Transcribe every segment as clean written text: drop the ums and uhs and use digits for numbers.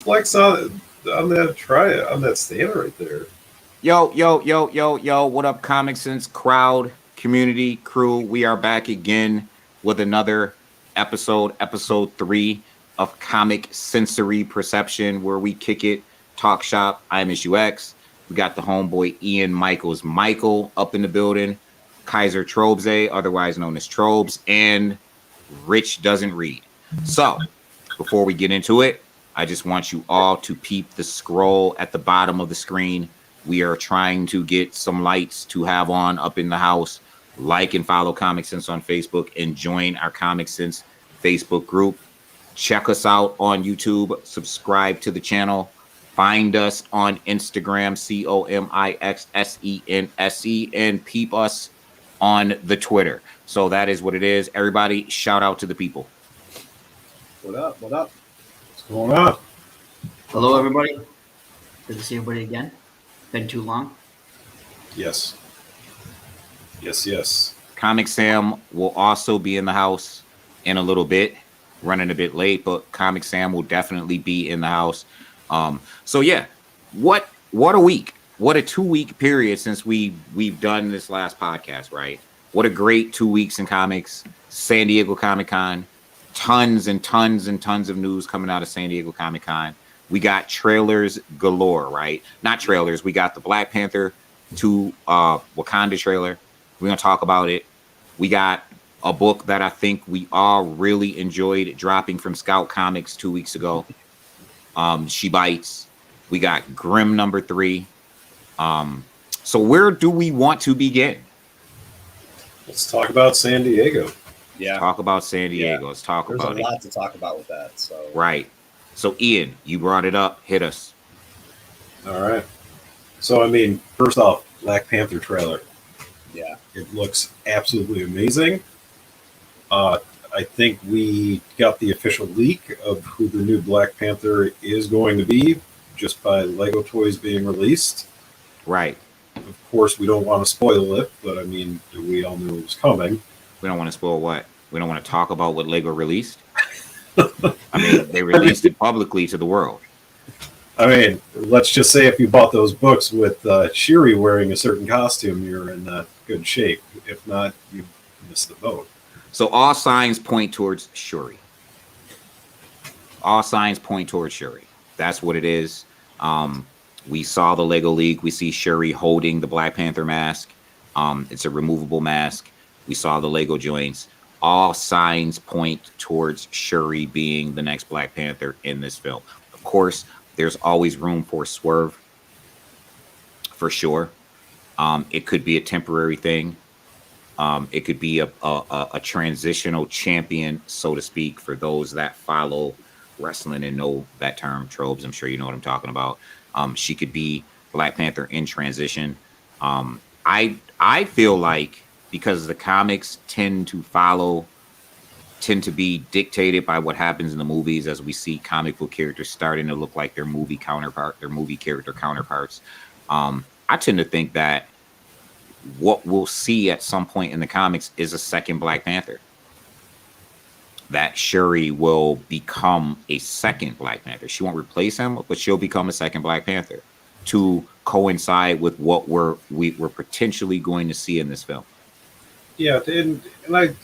flex on that stand right there. Yo, yo, yo, yo, yo, what up, comiXsense crowd, community, crew? We are back again with another episode 3 of Comic Sensory Perception, where we kick it, talk shop. I'm UX. We got the homeboy Ian Michaels Michael up in the building, Kaiser Trobes, otherwise known as Trobes, and Rich Doesn't Read. So, before we get into it, I just want you all to peep the scroll at the bottom of the screen. We are trying to get some lights to have on up in the house. Like and follow comiXsense on Facebook and join our comiXsense Facebook group. Check us out on YouTube. Subscribe to the channel. Find us on Instagram, COMIXSENSE, and peep us on the Twitter. So that is what it is. Everybody, shout out to the people. What up? What up? What's going on? Hello, everybody. Good to see everybody again. Been too long. Yes. Yes. Comicsam will also be in the house in a little bit, running a bit late, but Comicsam will definitely be in the house. So yeah, what a week. What a 2-week period since we've done this last podcast, right? What a great 2 weeks in comics. San Diego Comic-Con, tons and tons and tons of news coming out of San Diego Comic-Con. We got trailers galore, right? Not trailers. We got the Black Panther 2 Wakanda trailer. We're going to talk about it. We got a book that I think we all really enjoyed dropping from Scout Comics 2 weeks ago. She Bites. We got Grimm number 3. So where do we want to begin? Let's talk about San Diego. Yeah. Talk about San Diego. Let's talk There's about a it. lot to talk about with that. So Right. So Ian, you brought it up. Hit us. All right. So, I mean, first off, Black Panther trailer. yeah, It looks absolutely amazing. I think we got the official leak of who the new Black Panther is going to be just by Lego toys being released. Right. Of course, we don't want to spoil it, but I mean, we all knew it was coming. We don't want to spoil what? We don't want to talk about what Lego released. I mean, they released it publicly to the world. I mean, let's just say if you bought those books with Shiri wearing a certain costume, you're in good shape. If not, you missed the boat. So all signs point towards Shuri. All signs point towards Shuri. That's what it is. We saw the Lego League. We see Shuri holding the Black Panther mask. It's a removable mask. We saw the Lego joints. All signs point towards Shuri being the next Black Panther in this film. Of course, there's always room for swerve, for sure. It could be a temporary thing. It could be a transitional champion, so to speak, for those that follow wrestling and know that term, Trobes. I'm sure you know what I'm talking about. She could be Black Panther in transition. I feel like because the comics tend to be dictated by what happens in the movies, as we see comic book characters starting to look like their movie character counterparts. I tend to think that what we'll see at some point in the comics is a second Black Panther. That Shuri will become a second Black Panther. She won't replace him, but she'll become a second Black Panther to coincide with what we're potentially going to see in this film. Yeah, and I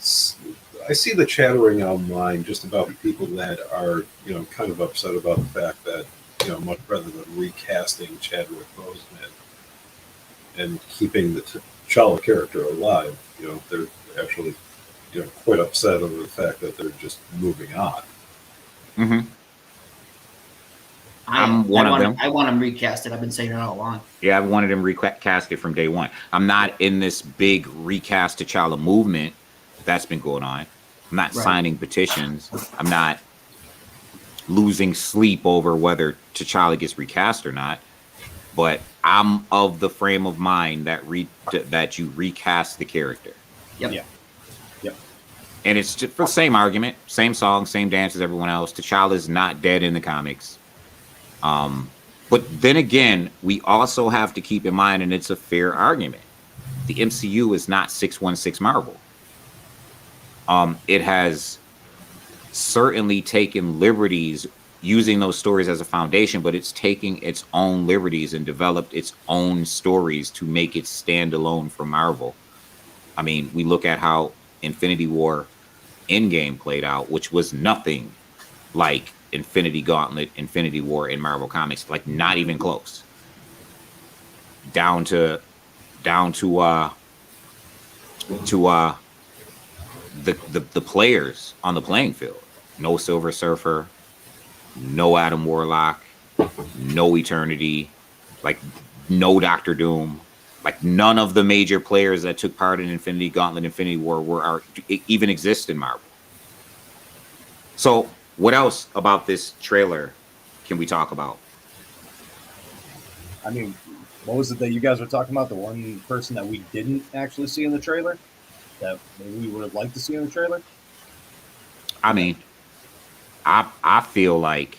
see the chattering online just about people that are, kind of upset about the fact that, much rather than recasting Chadwick Boseman and keeping the T'Challa character alive, they're actually, quite upset over the fact that they're just moving on. Mm-hmm. I'm one of them. I want him recasted. I've been saying it all along. Yeah, I wanted him recasted from day one. I'm not in this big recast T'Challa movement that's been going on. I'm not signing petitions. I'm not losing sleep over whether T'Challa gets recast or not. But I'm of the frame of mind that that you recast the character. Yep. Yeah. And it's just for the same argument, same song, same dance as everyone else. T'Challa is not dead in the comics. But then again, we also have to keep in mind, and it's a fair argument, the MCU is not 616 Marvel. It has certainly taken liberties using those stories as a foundation, but it's taking its own liberties and developed its own stories to make it stand alone from Marvel. I mean, we look at how Infinity War Endgame played out, which was nothing like Infinity Gauntlet, Infinity War in Marvel Comics, like not even close. Down to the players on the playing field. No Silver Surfer, no Adam Warlock, no Eternity, like no Doctor Doom, like none of the major players that took part in Infinity Gauntlet, Infinity War even exist in Marvel. So, what else about this trailer can we talk about? I mean, what was it that you guys were talking about? The one person that we didn't actually see in the trailer that maybe we would have liked to see in the trailer? I mean, I feel like,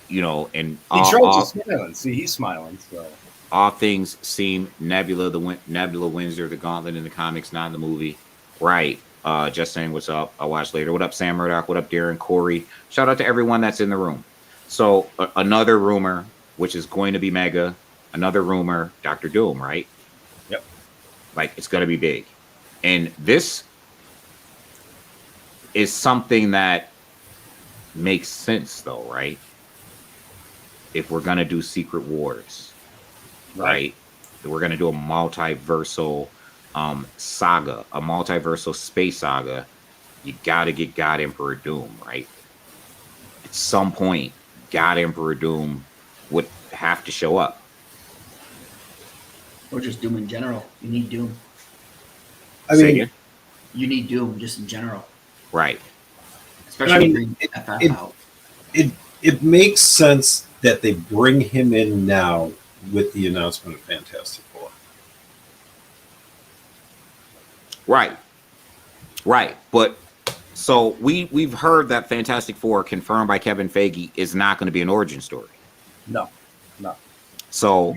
you know, and Trobes is smiling. See, he's smiling. So all things seem Nebula Windsor, the Gauntlet in the comics, not in the movie. Right. Just saying what's up. I'll watch later. What up, Sam Murdoch? What up, Darren, Corey? Shout out to everyone that's in the room. So another rumor, which is going to be mega. Another rumor, Doctor Doom, right? Yep. Like it's going to be big. And this is something that makes sense though, right? If we're going to do Secret Wars, right? We're going to do a multiversal saga, a multiversal space saga. You got to get God Emperor Doom, right? At some point, God Emperor Doom would have to show up. Or just Doom in general. You need Doom. I mean, You need Doom just in general. Right. Especially bring FF out. It makes sense that they bring him in now with the announcement of Fantastic Four. Right. Right. But so we've heard that Fantastic Four, confirmed by Kevin Feige, is not going to be an origin story. No. So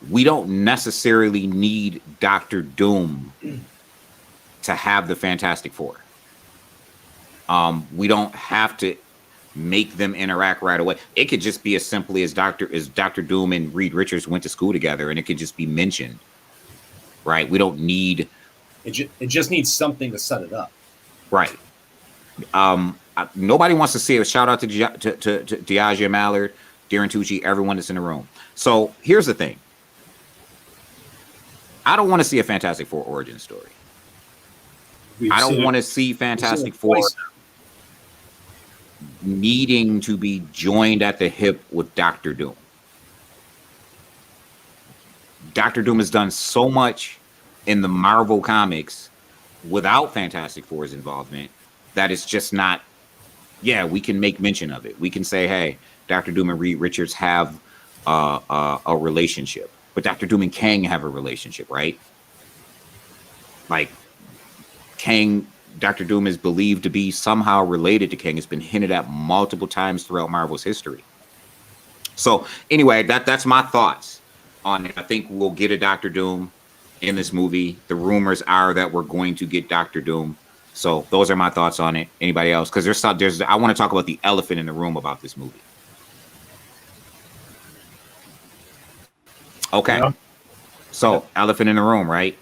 we don't necessarily need Doctor Doom to have the Fantastic Four. We don't have to make them interact right away. It could just be as simply as Doctor Doom and Reed Richards went to school together, and it could just be mentioned. Right? We don't need. It just needs something to set it up. Right. Nobody wants to see it. Shout out to Diageo Mallard, Darren Tucci, everyone that's in the room. So here's the thing. I don't want to see a Fantastic Four origin story. I don't want to see Fantastic Four needing to be joined at the hip with Doctor Doom. Doctor Doom has done so much in the Marvel comics without Fantastic Four's involvement that it's just not. Yeah, we can make mention of it. We can say, "Hey, Doctor Doom and Reed Richards have a relationship," but Doctor Doom and Kang have a relationship, right? Like Kang, Doctor Doom is believed to be somehow related to Kang. It's been hinted at multiple times throughout Marvel's history. So anyway, that's my thoughts on it. I think we'll get a Doctor Doom in this movie. The rumors are that we're going to get Doctor Doom. So those are my thoughts on it. Anybody else? Because I want to talk about the elephant in the room about this movie. Okay. Yeah. So elephant in the room, right?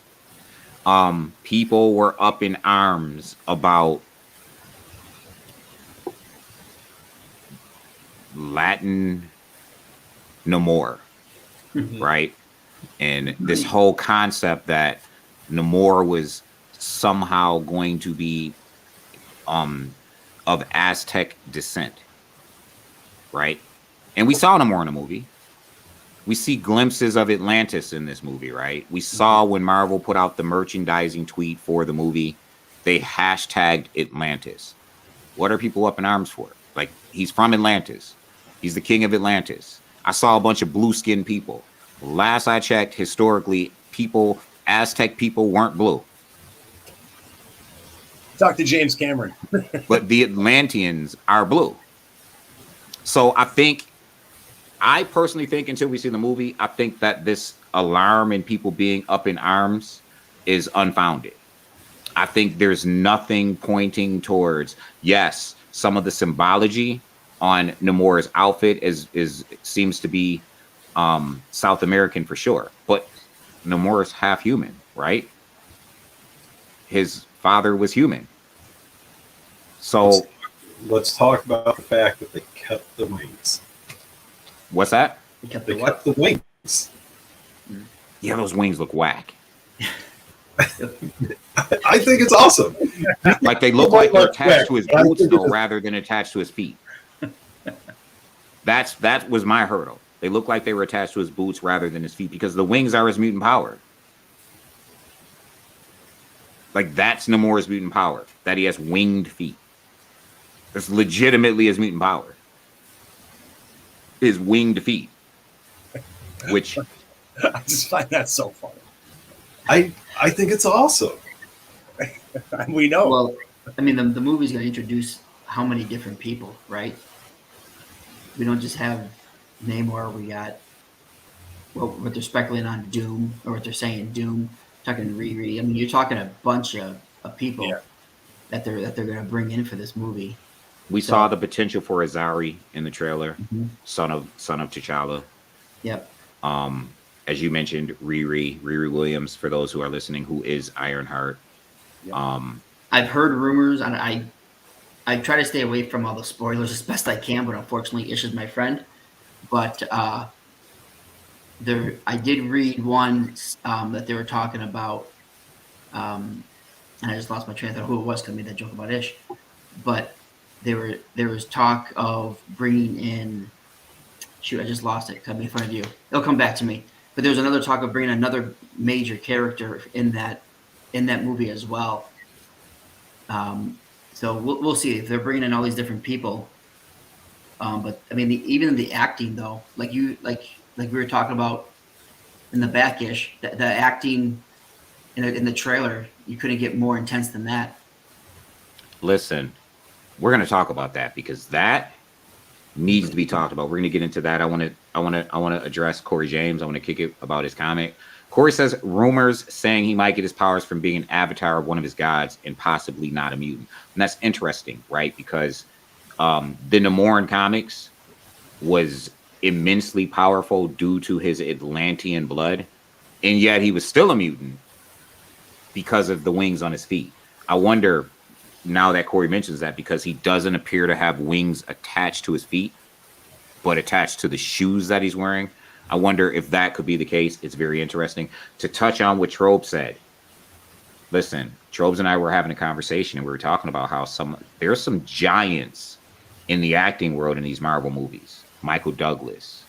People were up in arms about Latin Namor, right? And this whole concept that Namor was somehow going to be of Aztec descent, right? And we saw Namor in the movie. We see glimpses of Atlantis in this movie, right? We saw when Marvel put out the merchandising tweet for the movie, they hashtagged Atlantis. What are people up in arms for? Like, he's from Atlantis. He's the king of Atlantis. I saw a bunch of blue-skinned people. Last I checked, historically, Aztec people weren't blue. Talk to James Cameron. But the Atlanteans are blue. So I personally think, until we see the movie, I think that this alarm and people being up in arms is unfounded. I think there's nothing pointing towards, yes, some of the symbology on Namor's outfit seems to be South American for sure, but Namor's half human, right? His father was human. So let's talk about the fact that they kept the wings. what's that? They kept They the what? kept the wings. Yeah, those wings look whack. I think it's awesome. Like they look like they're attached to his boots though, rather than attached to his feet. That was my hurdle. They look like they were attached to his boots rather than his feet because the wings are his mutant power. Like that's Namor's mutant power, that he has winged feet. That's legitimately his mutant power. His winged feet. Which I just find that so funny. I think it's awesome. We know. Well, I mean, the movie's going to introduce how many different people, right? We don't just have Namor. We got what they're speculating on Doom, or what they're saying Doom. Talking Riri. I mean, you're talking a bunch of people that they're going to bring in for this movie. we saw the potential for Azari in the trailer, son of T'Challa. Yep. As you mentioned, Riri Williams, for those who are listening, who is Ironheart. Yep. I've heard rumors, and I try to stay away from all the spoilers as best I can, but unfortunately, Ish is my friend. But I did read one that they were talking about, and I just lost my train of thought who it was because I made that joke about Ish. But there was talk of bringing in. Shoot, I just lost it because I made fun of you. It'll come back to me. But there was another talk of bringing another major character in that movie as well. So we'll see if they're bringing in all these different people. But I mean, even the acting though, like we were talking about in the backish, the acting in the trailer, you couldn't get more intense than that. Listen, we're going to talk about that because that needs to be talked about. We're going to get into that. I want to address Corey James. I want to kick it about his comic. Corey says rumors saying he might get his powers from being an avatar of one of his gods and possibly not a mutant. And that's interesting, right? Because the Namoran comics was immensely powerful due to his Atlantean blood, and yet he was still a mutant because of the wings on his feet. I wonder, now that Corey mentions that, because he doesn't appear to have wings attached to his feet, but attached to the shoes that he's wearing. I wonder if that could be the case. It's very interesting. To touch on what Trobes said, listen, Trobes and I were having a conversation, and we were talking about how there's some giants in the acting world in these Marvel movies. Michael Douglas,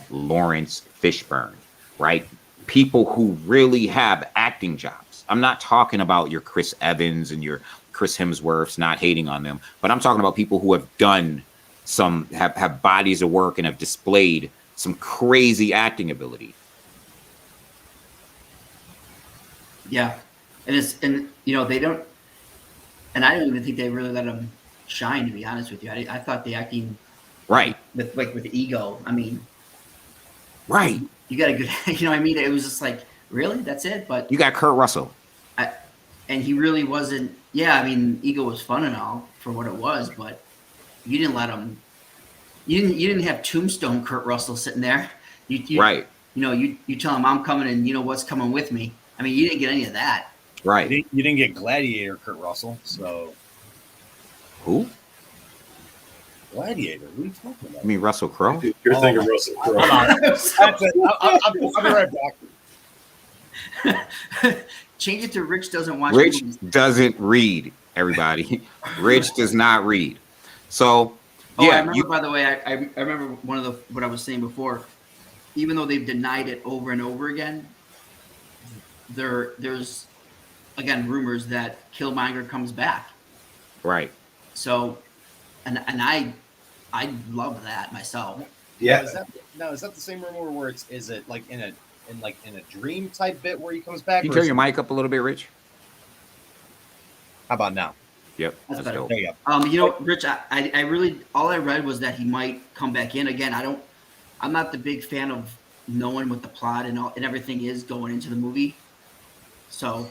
Lawrence Fishburne, right? People who really have acting jobs. I'm not talking about your Chris Evans and your Chris Hemsworths, not hating on them, but I'm talking about people who have done have bodies of work and have displayed some crazy acting ability. Yeah, and they don't, and I don't even think they really let him shine. To be honest with you, I thought the acting, right, with the ego. I mean, right. You got a good, I mean, it was just like, really, that's it. But you got Kurt Russell, and he really wasn't. Yeah, I mean, ego was fun and all for what it was, but you didn't let him. You didn't have Tombstone Kurt Russell sitting there. You right. You tell him I'm coming, and you know what's coming with me. I mean, you didn't get any of that. Right. You didn't get Gladiator Kurt Russell. So who? Gladiator? What are you talking about? You mean Russell Crowe? You're thinking Russell Crowe. I'll be right back. Change it to Rich doesn't watch Rich movies. Doesn't read, everybody. Rich does not read. So, yeah. I remember, by the way, I remember what I was saying before. Even though they've denied it over and over again, there's, again, rumors that Killmonger comes back. Right. So, and I love that myself. Yeah. Is that the same rumor where is it like in a dream type bit where he comes back? Can you turn your mic up a little bit, Rich? How about now? Yep. That's better. There you go. Rich, I really, all I read was that he might come back in again. I'm not the big fan of knowing what the plot and everything is going into the movie. So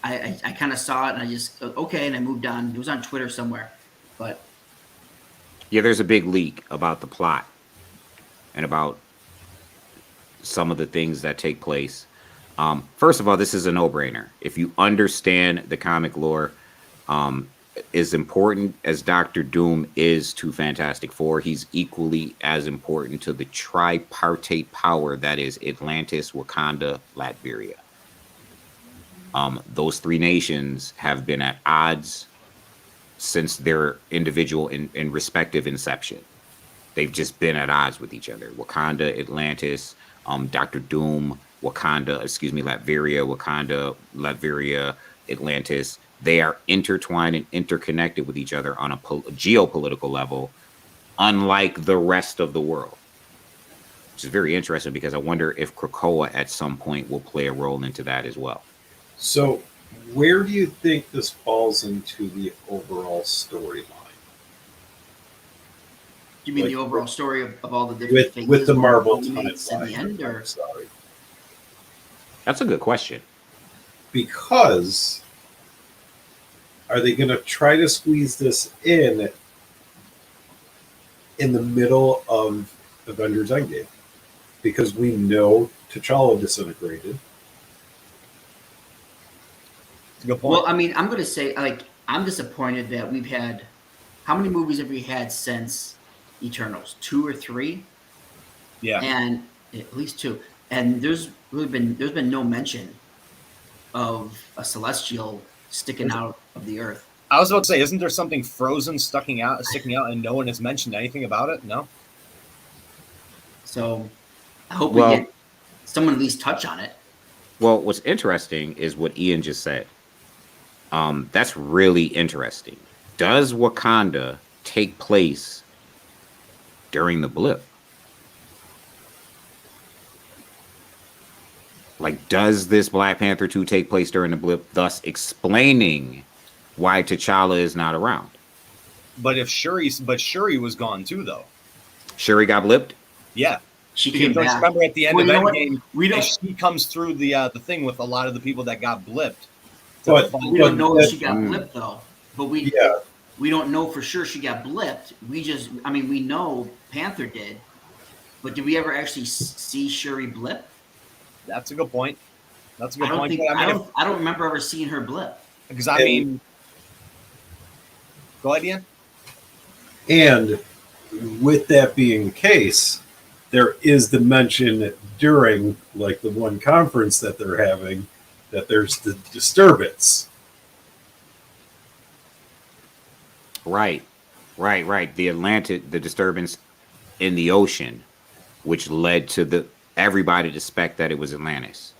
I kind of saw it and I just, okay, and I moved on. It was on Twitter somewhere, but Yeah, there's a big leak about the plot and about some of the things that take place. First of all, this is a no-brainer. If you understand the comic lore, as important as Doctor Doom is to Fantastic Four, he's equally as important to the tripartite power that is Atlantis, Wakanda, Latveria. Those three nations have been at odds since their individual and respective inception. They've just been at odds with each other. Wakanda, Atlantis, Doctor Doom, Latveria, Wakanda, Latveria, Atlantis. They are intertwined and interconnected with each other on a geopolitical level, unlike the rest of the world. Which is very interesting because I wonder if Krakoa at some point will play a role into that as well. So, where do you think this falls into the overall storyline? You mean Like, the overall story of all the different phases with the where it Marvel culminates in the end, timeline? or Sorry, That's a good question. because are they going to try to squeeze this in the middle of Avengers Endgame? Because we know T'Challa disintegrated. It's a good point. well, I mean, I'm going to say like I'm disappointed that we've had how many movies have we had since Eternals? 2 or 3, Yeah. and at least 2. And there's been no mention of a celestial sticking out of the earth. I was about to say, isn't there something frozen sticking out, and no one has mentioned anything about it? No. So I hope Well- we get someone at least touch on it. Well, what's interesting is what Ian just said. That's really interesting. Does Wakanda take place during the blip? Like, does this Black Panther 2 take place during the blip, thus explaining why T'Challa is not around? But Shuri was gone too, though. Shuri got blipped? Yeah. She Because came don't you back. remember at the end Well, of you know what? Endgame, We don't. she comes through the thing with a lot of the people that got blipped. But We don't know if that- she got blipped though. But Yeah, we don't know for sure she got blipped. We know Panther did, but did we ever actually see Shuri blip? That's a good point. That's a I good don't point. think. But, I don't remember ever seeing her blip. because I mean, go ahead, Ian. and with that being the case, there is the mention during like the one conference that they're having that there's the disturbance. Right. The disturbance in the ocean, which led to everybody to suspect that it was Atlantis,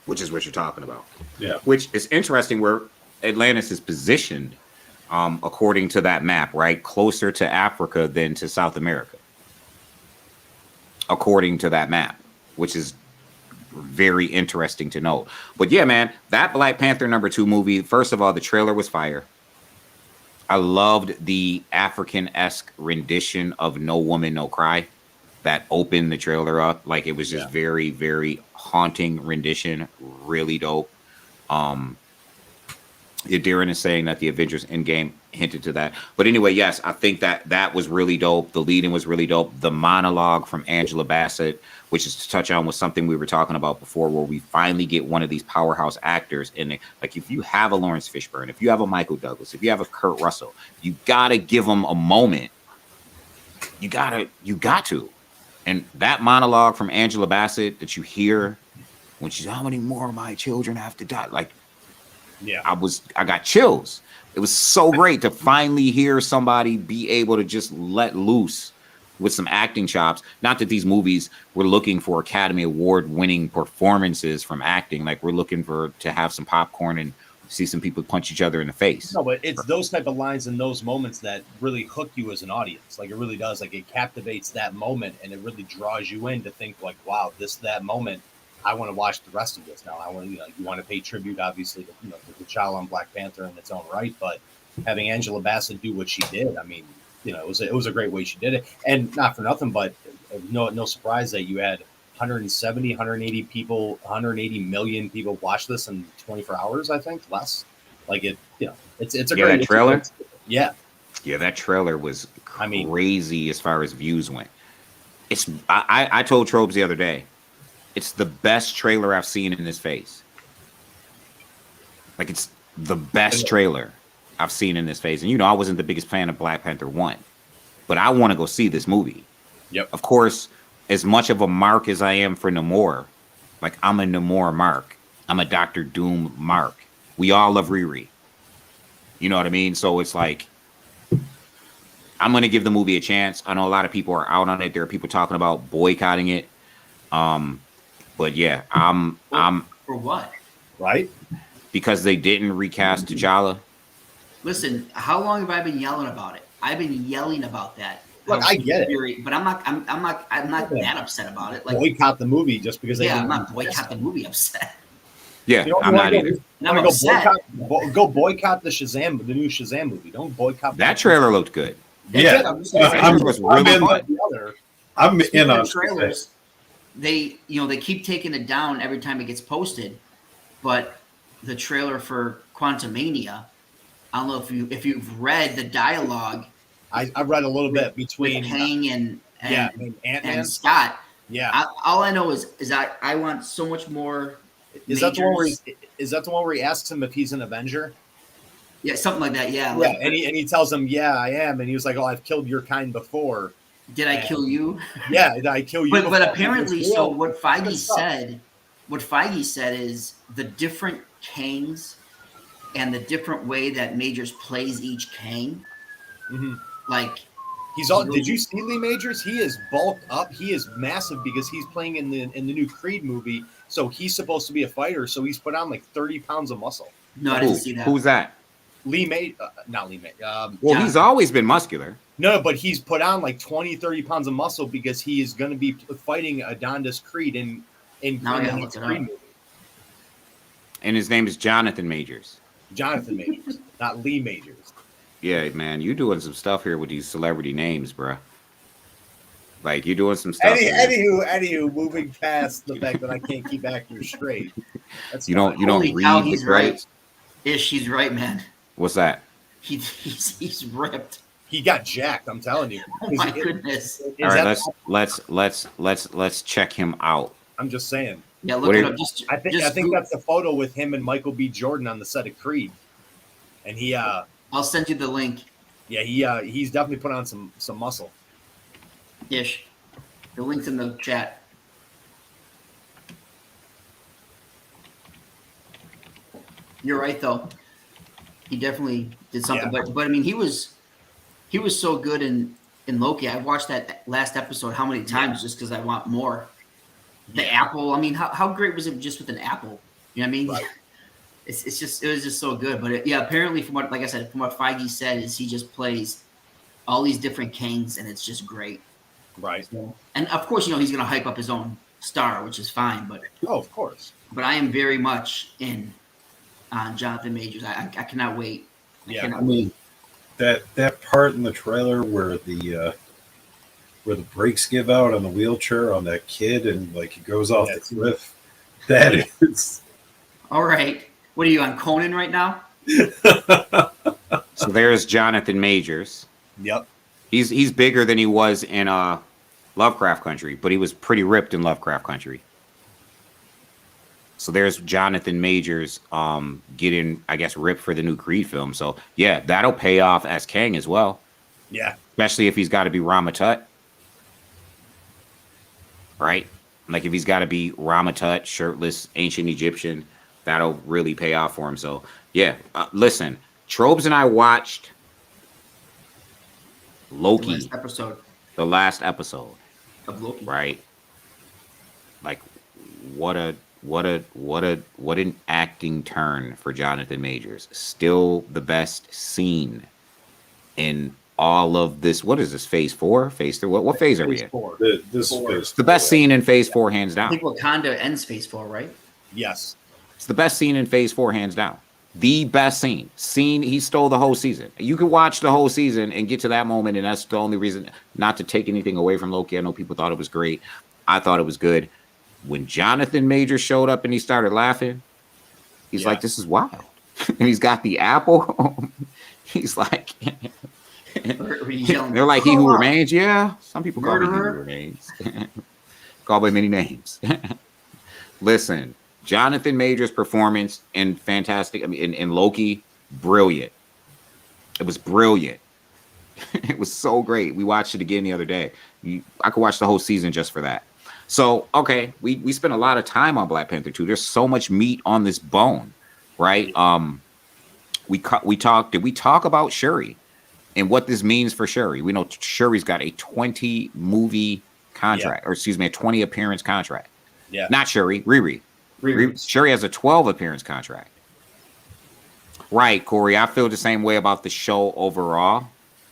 which is what you're talking about. Yeah. Which is interesting where Atlantis is positioned, according to that map, right? Closer to Africa than to South America, according to that map, which is very interesting to note. But yeah, man, that Black Panther #2 movie, first of all, the trailer was fire. I loved the African-esque rendition of No Woman, No Cry that opened the trailer up. Like, it was just very, very haunting rendition. Really dope. Darren is saying that the Avengers Endgame hinted to that. But anyway, yes, I think that was really dope. The lead-in was really dope. The monologue from Angela Bassett, which is to touch on was something we were talking about before, where we finally get one of these powerhouse actors in it. Like, if you have a Lawrence Fishburne, if you have a Michael Douglas, if you have a Kurt Russell, you gotta give them a moment. You got to. And that monologue from Angela Bassett that you hear when she's, how many more of my children have to die? Like, Yeah. I got chills. It was so great to finally hear somebody be able to just let loose with some acting chops. Not that these movies were looking for Academy Award winning performances from acting. Like, we're looking to have some popcorn and see some people punch each other in the face. No, but it's those type of lines and those moments that really hook you as an audience. Like, it really does. Like, it captivates that moment, and it really draws you in to think, like, wow, that moment, I want to watch the rest of this now. I want to, you want to pay tribute, obviously, to T'Challa and Black Panther in its own right, but having Angela Bassett do what she did, I mean, it was a great way she did it, and not for nothing, but no surprise that you had 170, 180 people, 180 million people watch this in 24 hours. I think less. Like, it's a great trailer. Yeah. Yeah, that trailer was I mean- crazy as far as views went. I told Trobes the other day, it's the best trailer I've seen in this phase. Like, it's the best trailer I've seen in this phase. And I wasn't the biggest fan of Black Panther 1, but I want to go see this movie. Yep. Of course, as much of a mark as I am for Namor, like, I'm a Namor mark. I'm a Doctor Doom mark. We all love Riri. You know what I mean? So it's like, I'm going to give the movie a chance. I know a lot of people are out on it. There are people talking about boycotting it. But yeah, I'm For what? Right? because they didn't recast T'Challa. Listen, how long have I been yelling about it? I've been yelling about that. Look, I get it, but I'm not that upset about it. Like, boycott the movie just because they yeah, I'm didn't not boycott the movie upset. Yeah, You know, I'm not either. I'm Go upset. go boycott the new Shazam movie. Don't boycott That trailer looked good. Yeah, I'm just I'm was really in- fun. the other. I'm Speaking in on of trailers. They keep taking it down every time it gets posted, but the trailer for Quantumania, I don't know if you've read the dialogue I read a little bit with between Kang and Ant-Man. and Scott. Yeah. All I know is I want so much more. Is that the one where majors. is that the one where he asks him if he's an Avenger? Yeah, something like that. Yeah. Yeah, Like, and he tells him, "Yeah, I am," and he was like, "Oh, I've killed your kind before." did I kill you? Yeah, did I kill you? But before? apparently, It was so real. what Feige Good stuff. said is the different Kangs and the different way that Majors plays each Kang. Mhm. Like, He's all. Did you see Lee Majors? He is bulked up. He is massive because he's playing in the new Creed movie. So he's supposed to be a fighter. So he's put on like 30 pounds of muscle. no, I didn't see that. Who's that? Not Lee May. Well, John. he's always been muscular. No, but he's put on like 20, 30 pounds of muscle because he is going to be fighting Adondas Creed in Now I gotta the look it Creed up. movie. And his name is Jonathan Majors. Jonathan Majors, not Lee Majors. Yeah, man, you doing some stuff here with these celebrity names, bruh. Like, you're doing some stuff. man. Anywho, moving past the fact that I can't keep actors straight. That's You don't Holy read cow, the he's right. credits? Ish, he's right, man. What's that? He's ripped. He got jacked. I'm telling you. Oh my goodness. Is All right, that- let's check him out. I'm just saying. Yeah, What look it are- up. Just I think Google- that's the photo with him and Michael B. Jordan on the set of Creed, and I'll send you the link. he's definitely put on some muscle. Ish. The link's in the chat. You're right, though. He definitely did something. Yeah. But I mean, he was so good in Loki. I watched that last episode how many times just because I want more. The apple. I mean, how great was it just with an apple? You know what I mean? Right. It was just so good. But apparently from what, like I said, from what Feige said, is he just plays all these different Kangs and it's just great. Right. So, and of course, he's going to hype up his own star, which is fine. But Of course. I am very much in on Jonathan Majors. I cannot wait. Yeah. cannot I mean, that part in the trailer where the brakes give out on the wheelchair on that kid and like he goes off the cliff. That is. All right. What are you on Conan right now? So there's Jonathan Majors. Yep. He's bigger than he was in Lovecraft Country, but he was pretty ripped in Lovecraft Country. So there's Jonathan Majors getting, I guess, ripped for the new Creed film. So yeah, that'll pay off as Kang as well, Yeah. especially if he's got to be Ramatut, right? Like if he's got to be Ramatut, shirtless, ancient Egyptian, that'll really pay off for him. So yeah, listen, Trobes and I watched Loki, the last episode of Loki, right? Like what an acting turn for Jonathan Majors. Still the best scene in all of this. What is this? Phase 4? Phase 3? What phase are we in? This is The best scene in Phase 4, hands I down. think Wakanda ends Phase 4, right? Yes. It's the best scene in Phase 4, hands down. The best scene. He stole the whole season. You can watch the whole season and get to that moment, and that's the only reason. Not to take anything away from Loki. I know people thought it was great. I thought it was good. When Jonathan Majors showed up and he started laughing, he's like, "This is wild." And he's got the apple. He's like, He's yelling, They're like, he who "Murderer!" remains. Yeah, some people call me he who Murderer. remains. Called by many names. Listen, Jonathan Major's performance in Fantastic, I mean, in Loki, brilliant. It was brilliant. It was so great. We watched it again the other day. I could watch the whole season just for that. So, okay, we spent a lot of time on Black Panther 2. There's so much meat on this bone, right? We talked. Did we talk about Shuri and what this means for Shuri? We know Shuri's got a 20 movie contract, or excuse me, a 20 appearance contract. Yeah. Not Shuri, Riri. Shuri has a 12 appearance contract. Right, Corey. I feel the same way about the show overall.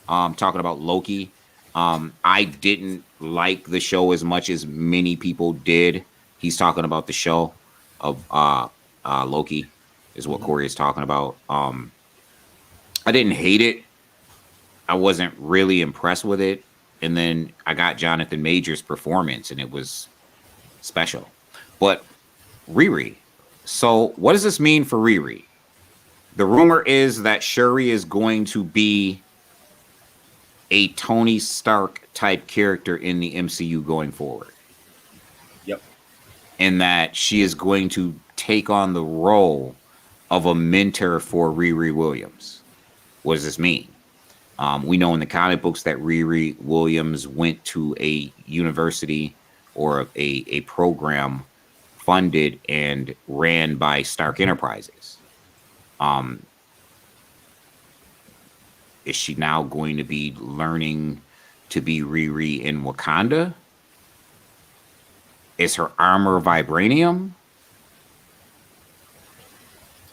Talking about Loki. I didn't like the show as much as many people did. He's talking about the show of Loki, is what Corey is talking about. I didn't hate it. I wasn't really impressed with it. And then I got Jonathan Major's performance, and it was special. But Riri. So what does this mean for Riri? The rumor is that Shuri is going to be a Tony Stark type character in the MCU going forward. Yep. And that she is going to take on the role of a mentor for Riri Williams. What does this mean? We know in the comic books that Riri Williams went to a university or a program funded and ran by Stark Enterprises. Is she now going to be learning to be Riri in Wakanda? Is her armor vibranium?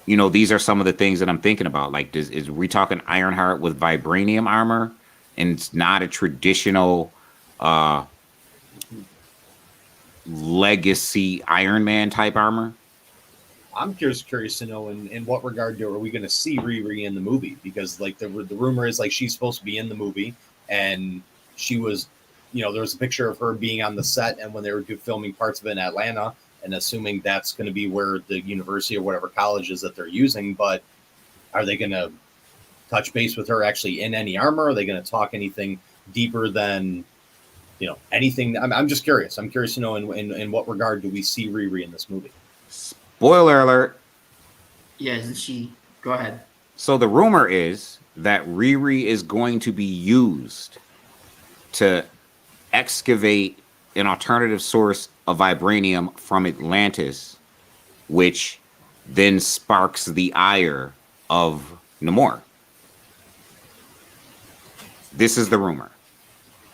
You know, these are some of the things that I'm thinking about. Like, is we talking Ironheart with vibranium armor, and it's not a traditional legacy Iron Man type armor? I'm curious to know in what regard are we going to see Riri in the movie? Because like the rumor is like she's supposed to be in the movie, and she was, there was a picture of her being on the set, and when they were filming parts of it in Atlanta, and assuming that's going to be where the university or whatever college is that they're using. But are they going to touch base with her actually in any armor? Are they going to talk anything deeper than anything? I'm just curious. I'm curious to know in what regard do we see Riri in this movie? Spoiler alert. Yeah, isn't she? Go ahead. So the rumor is that Riri is going to be used to excavate an alternative source of vibranium from Atlantis, which then sparks the ire of Namor. This is the rumor.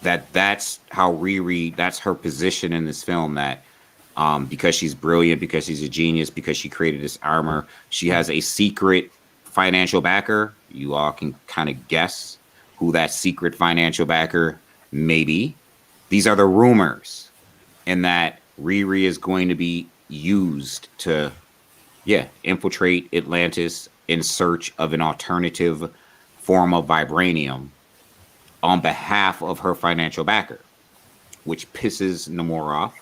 That's how Riri, that's her position in this film, that because she's brilliant, because she's a genius, because she created this armor, she has a secret financial backer. You all can kind of guess who that secret financial backer may be. These are the rumors, and that Riri is going to be used to, infiltrate Atlantis in search of an alternative form of vibranium on behalf of her financial backer, which pisses Namor off.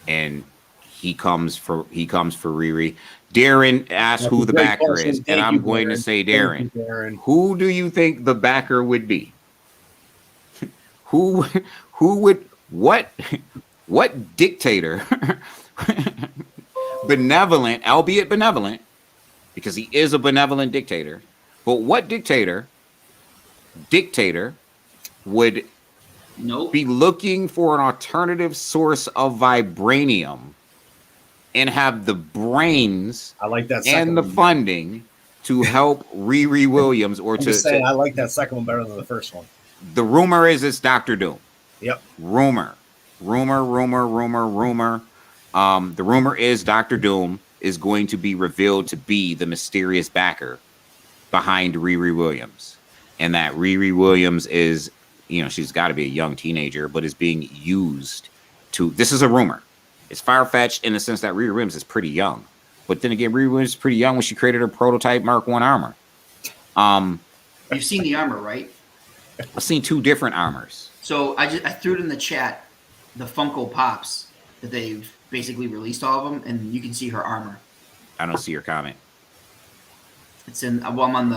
And he comes for Riri. Darren asked who the backer is, and I'm going to say Darren. Who do you think the backer would be? Who would, what dictator, benevolent, albeit benevolent, because he is a benevolent dictator, but what dictator would be looking for an alternative source of vibranium and have the brains, I like that, and the funding to help Riri Williams, or I like that second one better than the first one. The rumor is it's Dr. Doom. Yep. Rumor. The rumor is Dr. Doom is going to be revealed to be the mysterious backer behind Riri Williams, and that Riri Williams is, she's got to be a young teenager, but is being used to. This is a rumor. It's far-fetched in the sense that Riri Williams is pretty young, but then again, Riri Williams is pretty young when she created her prototype Mark I armor. You've seen the armor, right? I've seen two different armors. So I threw it in the chat, the Funko Pops that they've basically released, all of them, and you can see her armor. I don't see your comment. It's in. Well, I'm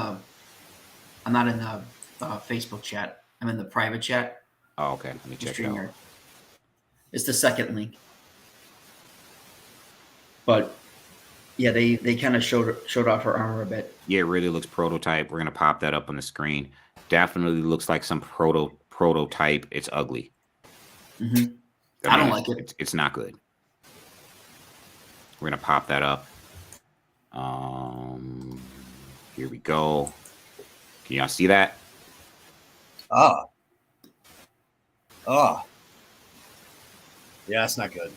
not in the Facebook chat. I'm in the private chat. Oh, okay. Let me check it out. It's the second link. But yeah, they kind of showed off her armor a bit. Yeah, it really looks prototype. We're gonna pop that up on the screen. Definitely looks like some prototype. It's ugly. Mm-hmm. I don't like it. It's not good. We're gonna pop that up. Here we go. Can y'all see that? Ah. Yeah, it's not good.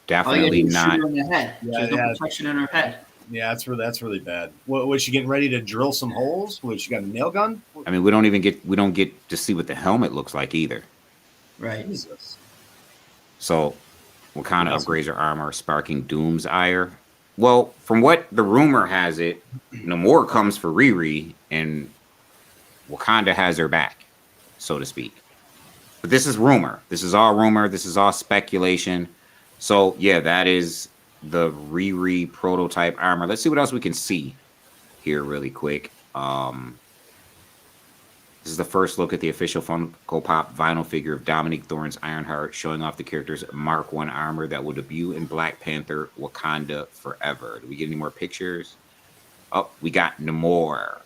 Definitely not. Shoot her in the head. Yeah, There's no protection in her head. Yeah, that's really bad. What was she getting ready to drill some holes? Was she got a nail gun? I mean, we don't get to see what the helmet looks like either. Right. Jesus. So, Wakanda upgrades her armor, sparking Doom's ire. Well, from what the rumor has it, Namor comes for Riri, and Wakanda has her back, so to speak. But this is rumor. This is all rumor. This is all speculation. So, yeah, that is the Riri prototype armor. Let's see what else we can see here really quick. This is the first look at the official Funko Pop vinyl figure of Dominique Thorne's Ironheart, showing off the character's Mark I armor that will debut in Black Panther Wakanda Forever. Do we get any more pictures? Oh, we got Namor.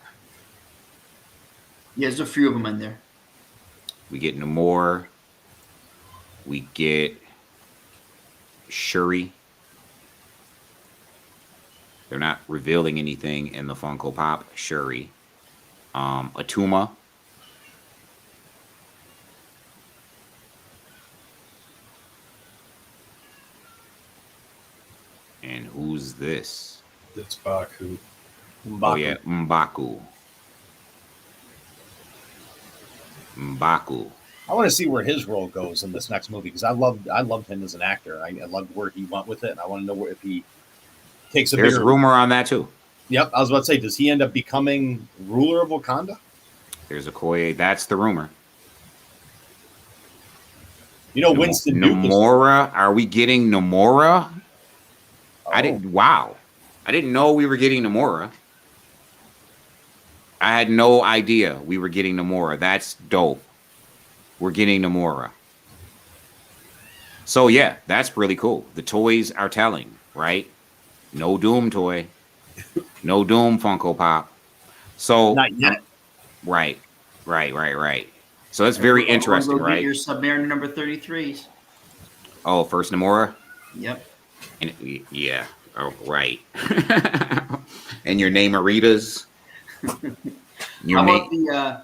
Yeah, there's a few of them in there. We get Namor. We get Shuri. They're not revealing anything in the Funko Pop. Shuri. Atuma. And who's this? It's Baku. Oh yeah, M'Baku. I want to see where his role goes in this next movie because I loved him as an actor. I loved where he went with it, and I want to know if he takes a. There's rumor on that too. Yep, I was about to say, does he end up becoming ruler of Wakanda? There's Okoye. That's the rumor. You know, Winston Namora. Are we getting Namora? Oh. Wow. I didn't know we were getting Namora. I had no idea we were getting Namora. That's dope. We're getting Namora. So yeah, that's really cool. The toys are telling, right? No Doom toy. No Doom Funko Pop. So Not yet. Right. So that's very interesting, right? Your Submariner number 33s. Oh, first Namora? Yep. And yeah. Oh, right. And your name Aritas. How about the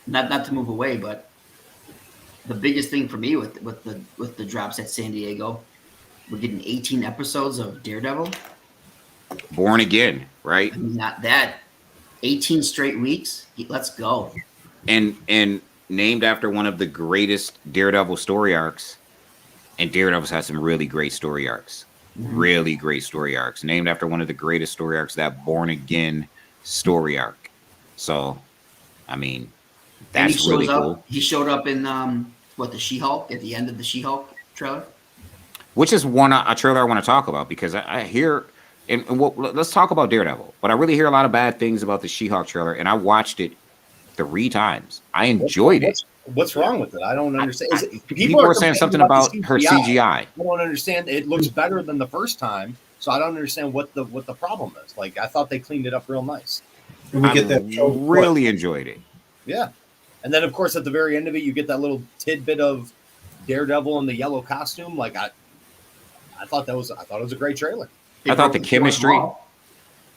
not to move away, but the biggest thing for me with the drops at San Diego, we're getting 18 episodes of Daredevil. Born Again, right? I mean, not that 18 straight weeks. Let's go. And named after one of the greatest Daredevil story arcs. And Daredevil's had some really great story arcs. Really great story arcs. Named after one of the greatest story arcs, that Born Again story arc. So, I mean, that's really cool. He showed up in the She-Hulk at the end of the She-Hulk trailer, which is a trailer I want to talk about because I hear let's talk about Daredevil. But I really hear a lot of bad things about the She-Hulk trailer, and I watched it 3 times. I enjoyed it. What's wrong with it? I don't understand. People are saying something about her CGI. I don't understand. It looks better than the first time, so I don't understand what the problem is. Like, I thought they cleaned it up real nice. And we get that really enjoyed it. Yeah, and then of course at the very end of it, you get that little tidbit of Daredevil in the yellow costume. Like I thought it was a great trailer. I thought the chemistry.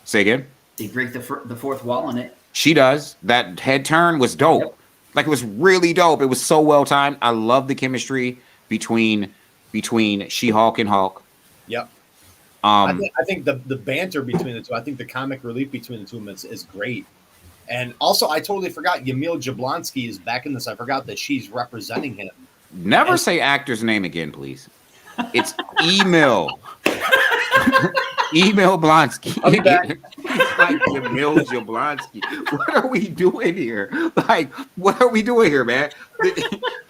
Say again. They break the fourth wall in it. She does. That head turn was dope. Yep. Like, it was really dope. It was so well timed. I love the chemistry between She-Hulk and Hulk. Yep. I think the banter between the two. I think the comic relief between the two of them is great. And also, I totally forgot Yamil Jablonski is back in this. I forgot that she's representing him. Never say actor's name again, please. It's Emil. Emil Blonsky. It's like Yamil Jablonski. What are we doing here? Like, what are we doing here, man?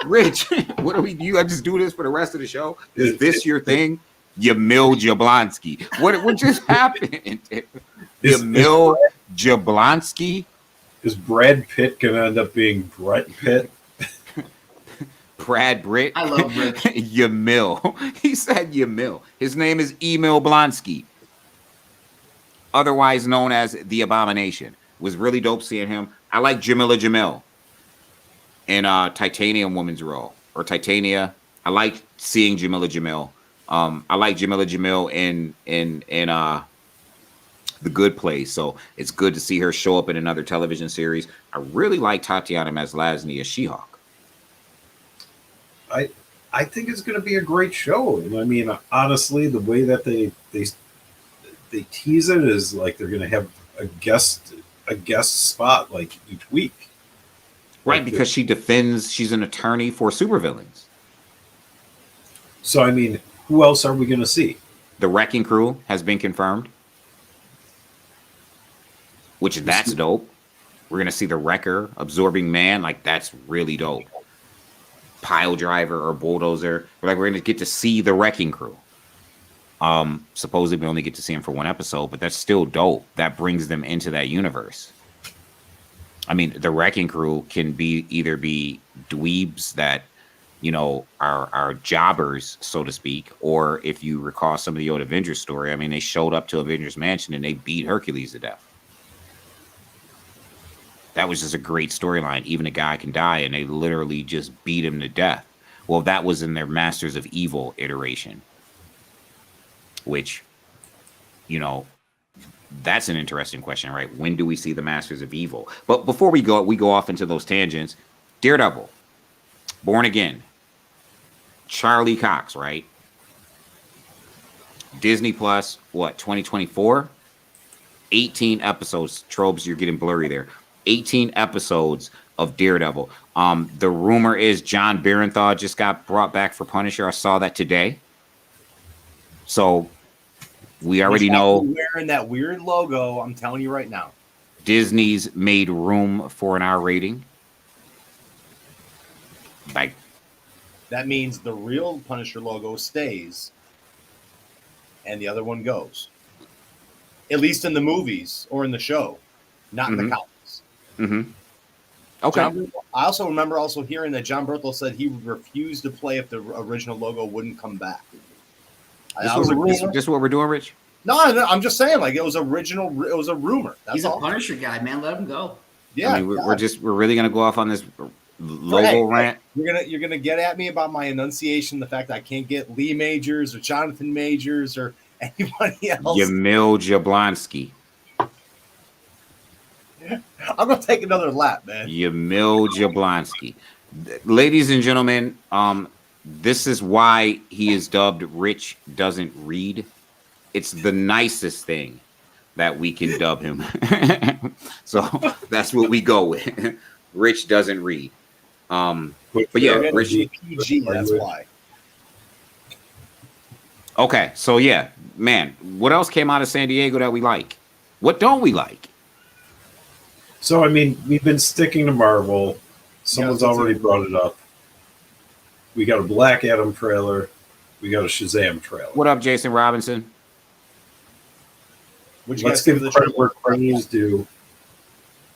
Rich, what are we? You just do this for the rest of the show? Is this your thing? Yamil Jablonski. What just happened? Yamil Jablonski. Is Brad Pitt gonna end up being Brett Pitt? Brad Britt. I love Rich. Yamil. He said Yamil. His name is Emil Blonsky, otherwise known as the Abomination. Was really dope seeing him. I like Jamila Jamil in Titanium Woman's role, or Titania. I like seeing Jamila Jamil. I like Jamila Jamil in The Good Place. So it's good to see her show up in another television series. I really like Tatiana Maslany as She-Hulk. I think it's going to be a great show. I mean, honestly, the way that they tease it is like they're going to have a guest spot like each week. Right, Like because she defends, she's an attorney for supervillains. So, I mean, who else are we going to see? The Wrecking Crew has been confirmed, which that's dope. We're going to see the Wrecker, Absorbing Man. Like, that's really dope. Pile Driver or Bulldozer. We're going to get to see the Wrecking Crew. Supposedly we only get to see him for one episode, but that's still dope. That brings them into that universe. I mean, the Wrecking Crew can either be dweebs that, you know, are jobbers, so to speak, or if you recall some of the old Avengers story, I mean, they showed up to Avengers Mansion and they beat Hercules to death. That was just a great storyline. Even a guy can die, and they literally just beat him to death. Well, that was in their Masters of Evil iteration, which, you know, that's an interesting question, right? When do we see the Masters of Evil? But before we go off into those tangents. Daredevil, Born Again, Charlie Cox, right? Disney Plus, what, 2024? 18 episodes. Trobes, you're getting blurry there. 18 episodes of Daredevil. The rumor is John Bernthal just got brought back for Punisher. I saw that today. So we already know wearing that weird logo. I'm telling you right now, Disney's made room for an R rating. Like, that means the real Punisher logo stays and the other one goes. At least in the movies or in the show, not in the comics. Mm-hmm. Okay. I also remember hearing that John Berthel said he refused to play if the original logo wouldn't come back. This what we're doing, Rich? No, I'm just saying, like, it was a rumor. That's He's all. a Punisher guy, man. Let him go. Yeah, I mean, we're really gonna go off on this logo rant. You're gonna get at me about my enunciation, the fact that I can't get Lee Majors or Jonathan Majors or anybody else. Yamil Jablonski. I'm gonna take another lap, man. Yamil Jablonski. Ladies and gentlemen, this is why he is dubbed Rich Doesn't Read. It's the nicest thing that we can dub him. So that's what we go with. Rich Doesn't Read. But yeah, Rich. PG, that's why. Okay, so yeah, man, what else came out of San Diego that we like? What don't we like? So, I mean, we've been sticking to Marvel. Someone's already brought it up. We got a Black Adam trailer. We got a Shazam trailer. What up, Jason Robinson? Let's give credit where credit is due.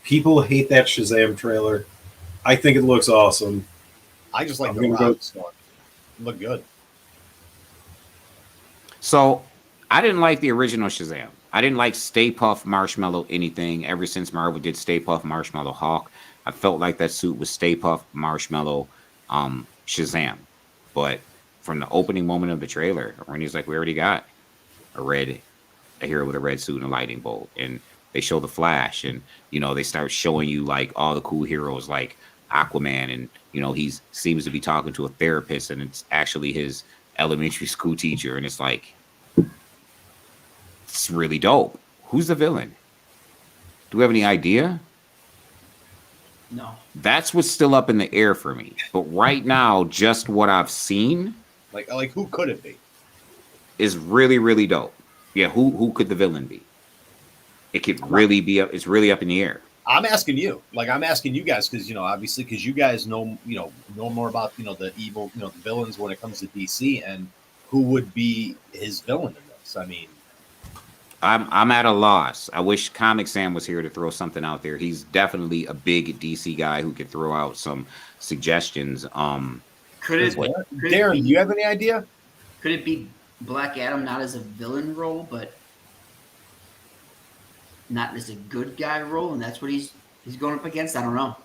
People hate that Shazam trailer. I think it looks awesome. I just like the rocks one. Look good. So, I didn't like the original Shazam. I didn't like Stay Puft Marshmallow anything ever since Marvel did Stay Puft Marshmallow Hawk. I felt like that suit was Stay Puft Marshmallow Shazam. But from the opening moment of the trailer, when he's like, we already got a hero with a red suit and a lightning bolt. And they show the Flash, and, you know, they start showing you like all the cool heroes like Aquaman, and, you know, he seems to be talking to a therapist, and it's actually his elementary school teacher. And it's like, it's really dope. Who's the villain? Do we have any idea? No. That's what's still up in the air for me. But right now, just what I've seen, like who could it be, is really, really dope. Yeah, who could the villain be? It could really be up. It's really up in the air. I'm asking you, like, I'm asking you guys, because, you know, obviously, because you guys know more about, you know, the evil, you know, the villains when it comes to DC, and who would be his villain in this? I mean, I'm at a loss. I wish Comicsam was here to throw something out there. He's definitely a big DC guy who could throw out some suggestions. Could it, Darren, could do it be, you have any idea? could it be Black Adam not as a villain role, but not as a good guy role, and that's what he's going up against? I don't know.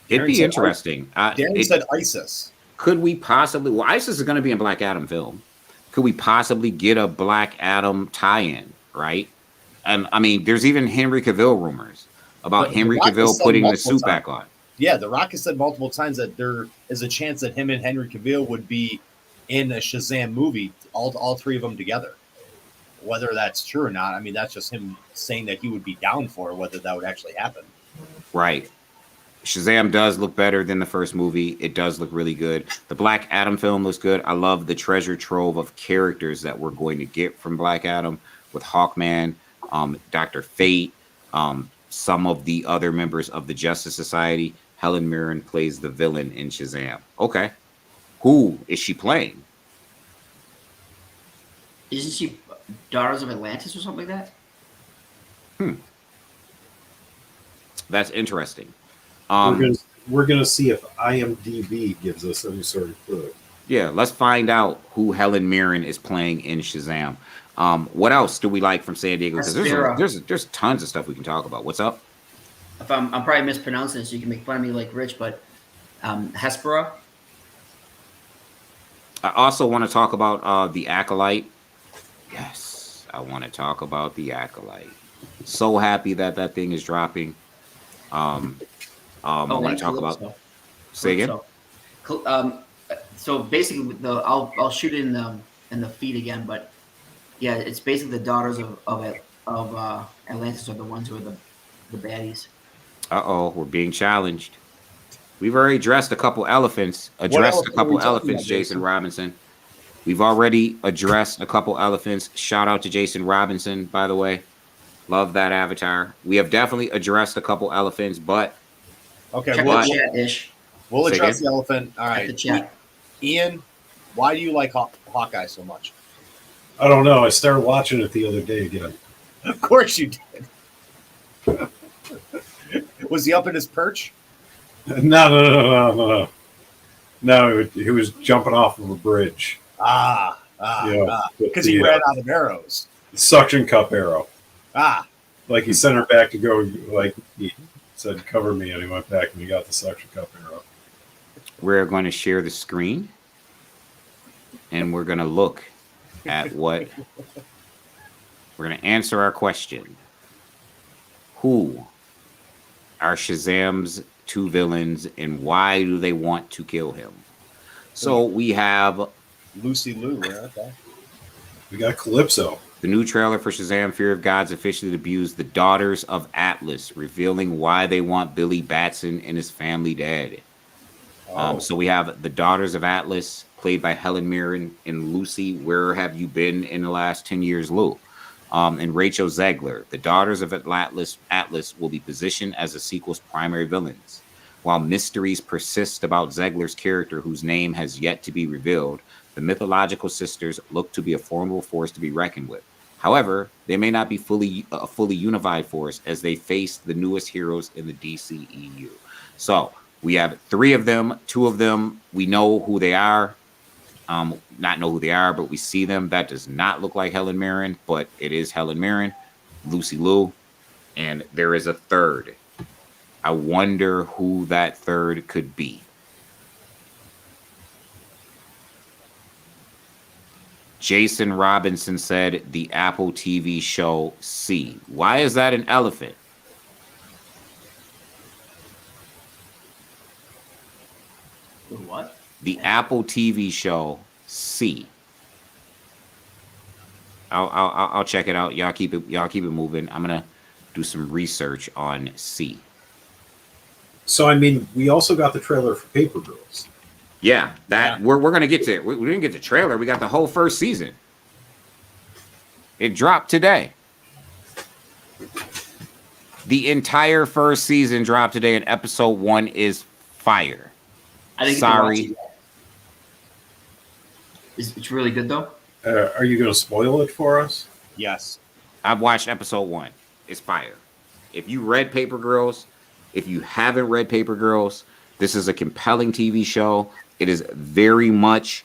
It'd Darren be said interesting. Darren said ISIS. Could we possibly? Well, ISIS is going to be in Black Adam film. Could we possibly get a Black Adam tie-in? Right? I mean, there's even Henry Cavill rumors about But Henry The Rock has Cavill said putting the multiple suit times. back on. Yeah, The Rock has said multiple times that there is a chance that him and Henry Cavill would be in a Shazam movie, all three of them together. Whether that's true or not, I mean, that's just him saying that he would be down for it, whether that would actually happen. Right. Shazam does look better than the first movie. It does look really good. The Black Adam film looks good. I love the treasure trove of characters that we're going to get from Black Adam with Hawkman, Dr. Fate, some of the other members of the Justice Society. Helen Mirren plays the villain in Shazam. Okay. Who is she playing? Isn't she Daughters of Atlantis or something like that? That's interesting. We're gonna see if IMDb gives us any sort of clue. Yeah, let's find out who Helen Mirren is playing in Shazam. What else do we like from San Diego? Because there's tons of stuff we can talk about. What's up? If I'm probably mispronouncing it, so you can make fun of me like Rich, but Hespera. I also want to talk about the Acolyte. Yes, I want to talk about the Acolyte. So happy that that thing is dropping. I want to talk about. Say again. So basically, I'll shoot it in the feed again, but yeah, it's basically the daughters of Atlantis are the ones who are the baddies. We're being challenged. We've already addressed a couple elephants. Jason Robinson. We've already addressed a couple elephants. Shout out to Jason Robinson, by the way. Love that avatar. We have definitely addressed a couple elephants, but Okay, Check the chat, Ish. we'll Say address again? the elephant. All Check right, the chat. Ian, why do you like Hawkeye so much? I don't know. I started watching it the other day again. Of course you did. Was he up in his perch? No. No, he was jumping off of a bridge. Because he ran out of arrows. Suction cup arrow. Like he sent her back to go, like he said, cover me, and he went back and he got the suction cup arrow. we're going to share the screen and we're going to look at what we're going to answer our question. Who are Shazam's two villains and why do they want to kill him? So we have Lucy Liu, right? Okay. We got Calypso. the new trailer for Shazam Fear of God's officially debuts the Daughters of Atlas, revealing why they want Billy Batson and his family dead. So we have the Daughters of Atlas, played by Helen Mirren and Lucy, Where Have You Been in the Last 10 Years, Lou? And Rachel Zegler. The Daughters of Atlas will be positioned as the sequel's primary villains. While mysteries persist about Zegler's character, whose name has yet to be revealed, the mythological sisters look to be a formidable force to be reckoned with. However, they may not be a fully unified force as they face the newest heroes in the DCEU. So we have three of them. Two of them, we know who they are. Not know who they are, but we see them. That does not look like Helen Mirren, but it is Helen Mirren, Lucy Liu, and there is a third. I wonder who that third could be. Jason Robinson said the Apple TV show C. Why is that an elephant? What? The Apple TV show C. I'll check it out. Y'all keep it moving. I'm gonna do some research on C. So I mean, we also got the trailer for Paper Girls. Yeah, we're gonna get to it. We didn't get the trailer. We got the whole first season. It dropped today. The entire first season dropped today, and episode 1 is fire. I think Sorry. It's really good though. Are you going to spoil it for us? Yes. I've watched episode 1. It's fire. If you read Paper Girls, if you haven't read Paper Girls, this is a compelling TV show. It is very much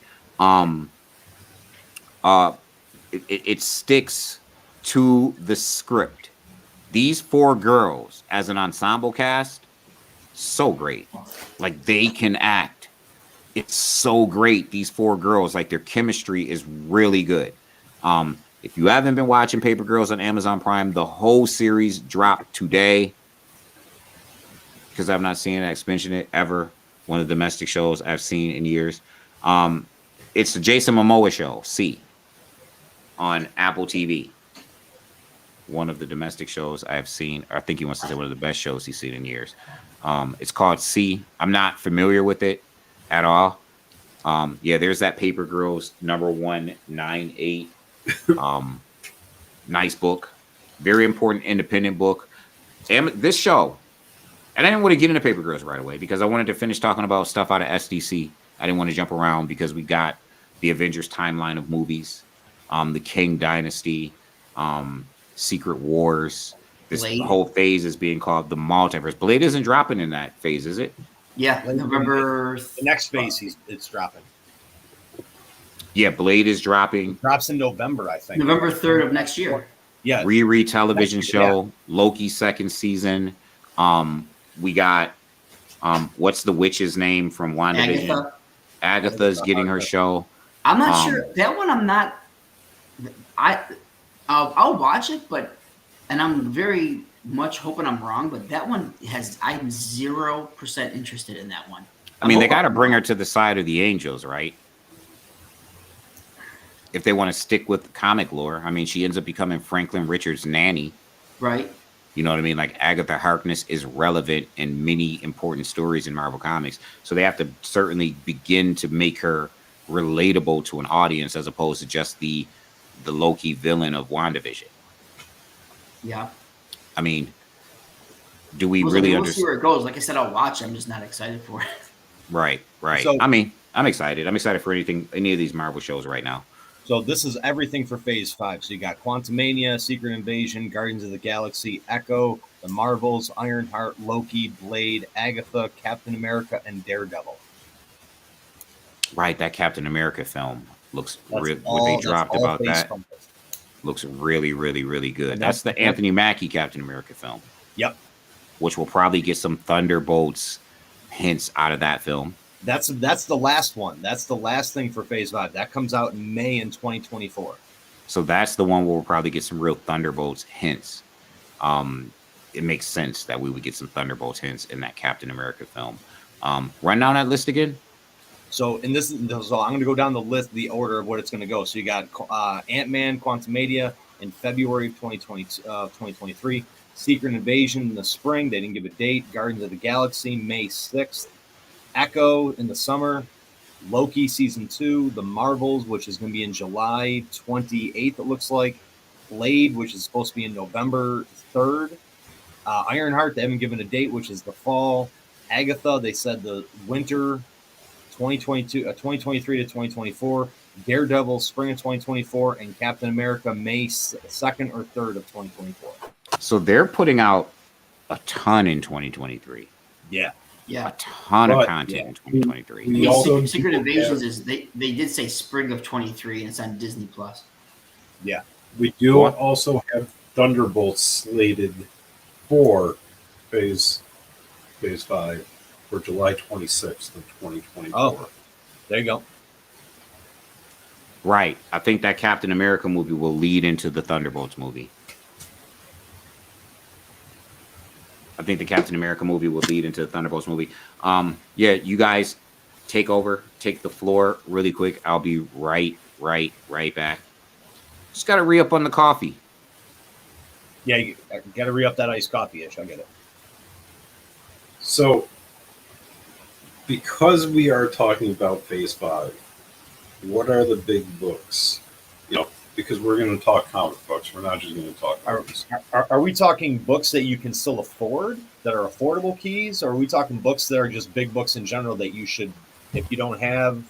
it sticks to the script. These 4 girls as an ensemble cast, so great. Like, they can act. It's so great. These 4 girls, like, their chemistry is really good. If you haven't been watching Paper Girls on Amazon Prime, the whole series dropped today, because I've not seen it. Mentioned it ever. One of the domestic shows I've seen in years. It's the Jason Momoa show, C, on Apple TV. One of the domestic shows I've seen. I think he wants to say one of the best shows he's seen in years. It's called C. I'm not familiar with it at all. Yeah, there's that Paper Girls number 198. Nice book. Very important independent book. And this show, and I didn't want to get into Paper Girls right away because I wanted to finish talking about stuff out of SDC. I didn't want to jump around because we got the Avengers timeline of movies, the King Dynasty, Secret Wars. This Blade. whole phase is being called the multiverse. Blade isn't dropping in that phase, is it? Yeah, November. The next phase, it's dropping. Yeah, Blade is dropping. It drops in November, I think. November 3rd of next year. Yeah. Riri television show, yeah. Loki 2nd season. We got what's the witch's name from WandaVision? Agatha's getting her show. I'm not sure that one. I'm not. I'll watch it, and I'm very much hoping I'm wrong. But that one I'm 0% interested in that one. I mean, they got to bring her to the side of the angels, right? If they want to stick with comic lore. I mean, she ends up becoming Franklin Richards' nanny. Right. You know what I mean? Like, Agatha Harkness is relevant in many important stories in Marvel Comics. So they have to certainly begin to make her relatable to an audience as opposed to just the Loki villain of WandaVision. Yeah. I mean, do we really we'll understand? see where it goes. Like I said, I'll watch. I'm just not excited for it. Right. So, I mean, I'm excited. I'm excited for any of these Marvel shows right now. So this is everything for Phase 5. So you got Quantumania, Secret Invasion, Guardians of the Galaxy, Echo, The Marvels, Ironheart, Loki, Blade, Agatha, Captain America, and Daredevil. Right, that Captain America film looks what all they dropped about Phase that 5. looks really, really, really good. And That's the Anthony Mackie Captain America film. Yep. Which will probably get some Thunderbolts hints out of that film. That's the last one. That's the last thing for Phase 5. That comes out in May in 2024. So that's the one where we'll probably get some real Thunderbolts hints. It makes sense that we would get some Thunderbolts hints in that Captain America film. Run down that list again. So I'm going to go down the list, the order of what it's going to go. So you got Ant-Man, Quantumania in February of 2023. Secret Invasion in the spring. They didn't give a date. Guardians of the Galaxy, May 6th. Echo in the summer. Loki Season 2. The Marvels, which is going to be in July 28th, it looks like. Blade, which is supposed to be in November 3rd. Ironheart, they haven't given a date, which is the fall. Agatha, they said the winter 2023 to 2024. Daredevil, spring of 2024. And Captain America, May 2nd or 3rd of 2024. So they're putting out a ton in 2023. Yeah. Yeah. A ton of content in 2023. We also Secret Invasions is they did say spring of 23 and it's on Disney Plus. Yeah. We do also have Thunderbolts slated for Phase 5 for July 26th of 2024. Oh, there you go. Right. I think that Captain America movie will lead into the Thunderbolts movie. I think the Captain America movie will lead into the Thunderbolts movie. Yeah, you guys take the floor really quick. I'll be right back. Just got to re-up on the coffee. Yeah, you got to re-up that iced coffee-ish. I get it. So, because we are talking about Phase 5, what are the big books? Because we're going to talk comic books. We're not just going to talk movies. Are we talking books that you can still afford, that are affordable keys? Or are we talking books that are just big books in general that you should, if you don't have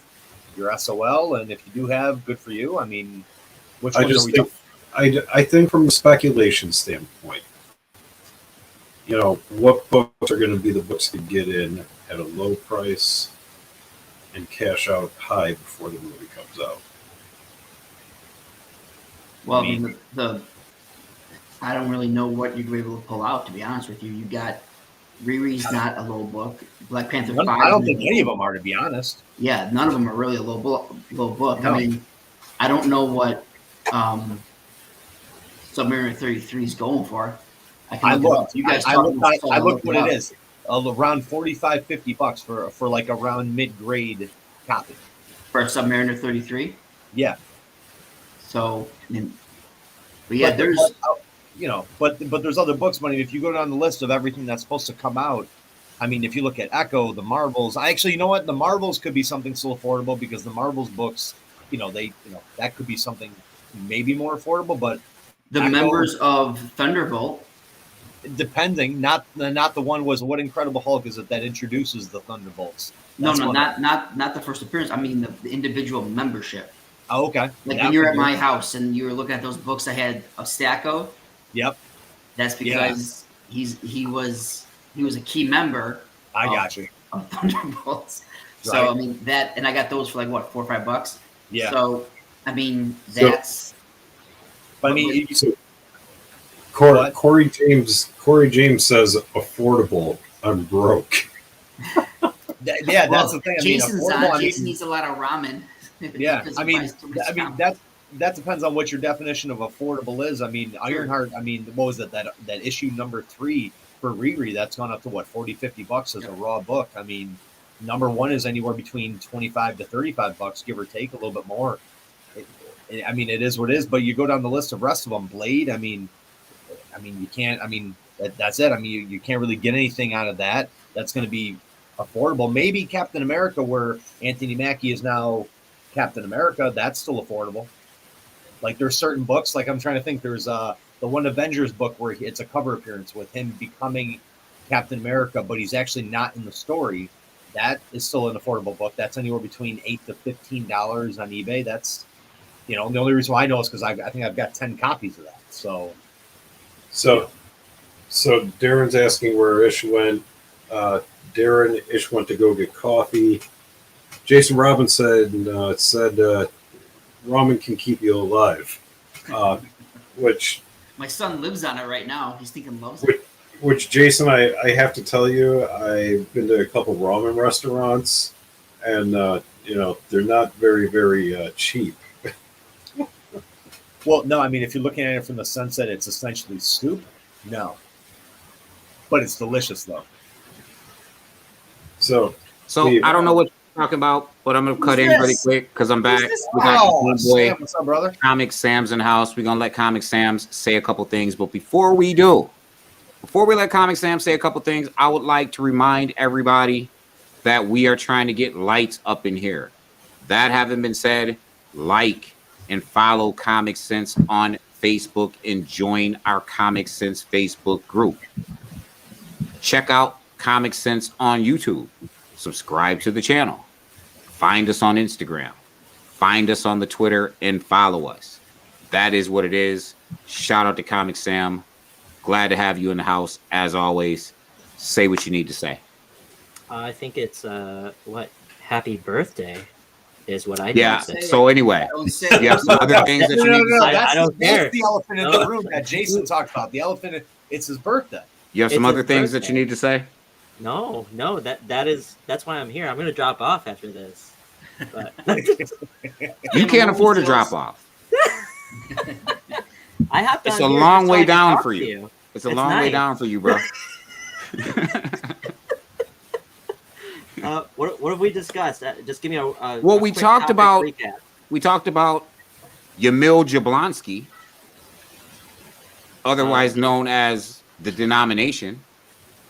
your SOL, and if you do have, good for you? I mean, which ones are we talking? I think from a speculation standpoint, what books are going to be the books to get in at a low price and cash out high before the movie comes out. Well, I mean, I don't really know what you'd be able to pull out, to be honest with you. You got Riri's not a low book. Black Panther 5. I don't think any of them are, to be honest. Yeah, none of them are really a low book. No. I mean, I don't know what Submariner 33 is going for. I looked. I looked what it is. Around $45-50 for like around mid-grade copy. For a Submariner 33? Yeah. So, but yeah, there's but there's other books. But if you go down the list of everything that's supposed to come out, I mean, if you look at Echo, the Marvels, you know what? The Marvels could be something still affordable because the Marvels books, that could be something maybe more affordable. But the Echo, members of Thunderbolt, depending, not the one was What Incredible Hulk is it that introduces the Thunderbolts? That's not the first appearance. I mean the individual membership. Oh, okay. Like when you're at my house and you were looking at those books I had a stack of. Yep. That's because he was a key member. I got you. Of Thunderbolts. Right. So I mean that, and I got those for like what, $4 or $5. Yeah. So I mean that's. But I mean, Corey James says affordable. I'm broke. Yeah, that's the thing. Jason needs a lot of ramen. Yeah, I mean that depends on what your definition of affordable is. I mean, Ironheart. I mean, what was it that issue number 3 for Riri? That's gone up to what, $40-50 as a raw book. I mean, number 1 is anywhere between $25 to $35, give or take a little bit more. I mean, it is what it is. But you go down the list of rest of them. Blade. I mean, you can't. I mean, that's it. I mean, you can't really get anything out of that. That's going to be affordable. Maybe Captain America, where Anthony Mackie is now Captain America, that's still affordable. Like there's certain books, like I'm trying to think, there's the one Avengers book where it's a cover appearance with him becoming Captain America, but he's actually not in the story. That is still an affordable book. That's anywhere between $8 to $15 on eBay. That's, the only reason why I know is because I think I've got 10 copies of that. So Darren's asking where Ish went. Ish went to go get coffee. Jason Robbins said ramen can keep you alive, which my son lives on it right now. He's thinking loves it. Which Jason, I have to tell you, I've been to a couple ramen restaurants, and they're not very very cheap. Well, no, I mean if you're looking at it from the sense that it's essentially soup, no, but it's delicious though. So I don't know what you're talking about, but I'm gonna cut in really quick because I'm back. We got Sam, what's up, brother? comiXsam's in house. We're gonna let comiXsam say a couple things, but before we let comiXsam say a couple things, I would like to remind everybody that we are trying to get lights up in here. That having been said, like and follow comiXsense on Facebook and join our comiXsense Facebook group. Check out comiXsense on YouTube. Subscribe to the channel. Find us on Instagram. Find us on the Twitter and follow us. That is what it is. Shout out to comiXsam. Glad to have you in the house as always. Say what you need to say. I think it's happy birthday is what I say. So anyway, you have some other things that you need to say. I don't care. That's the elephant in the room that Jason talked about. The elephant, it's his birthday. You have some other things that you need to say? No, that's why I'm here. I'm gonna drop off after this. But you can't afford to drop off. It's a long way down for you. It's a long way down for you, bro. What have we discussed? Just give me a well, a we quick talked about recap. We talked about Yamil Jablonski, otherwise known as the Denomination.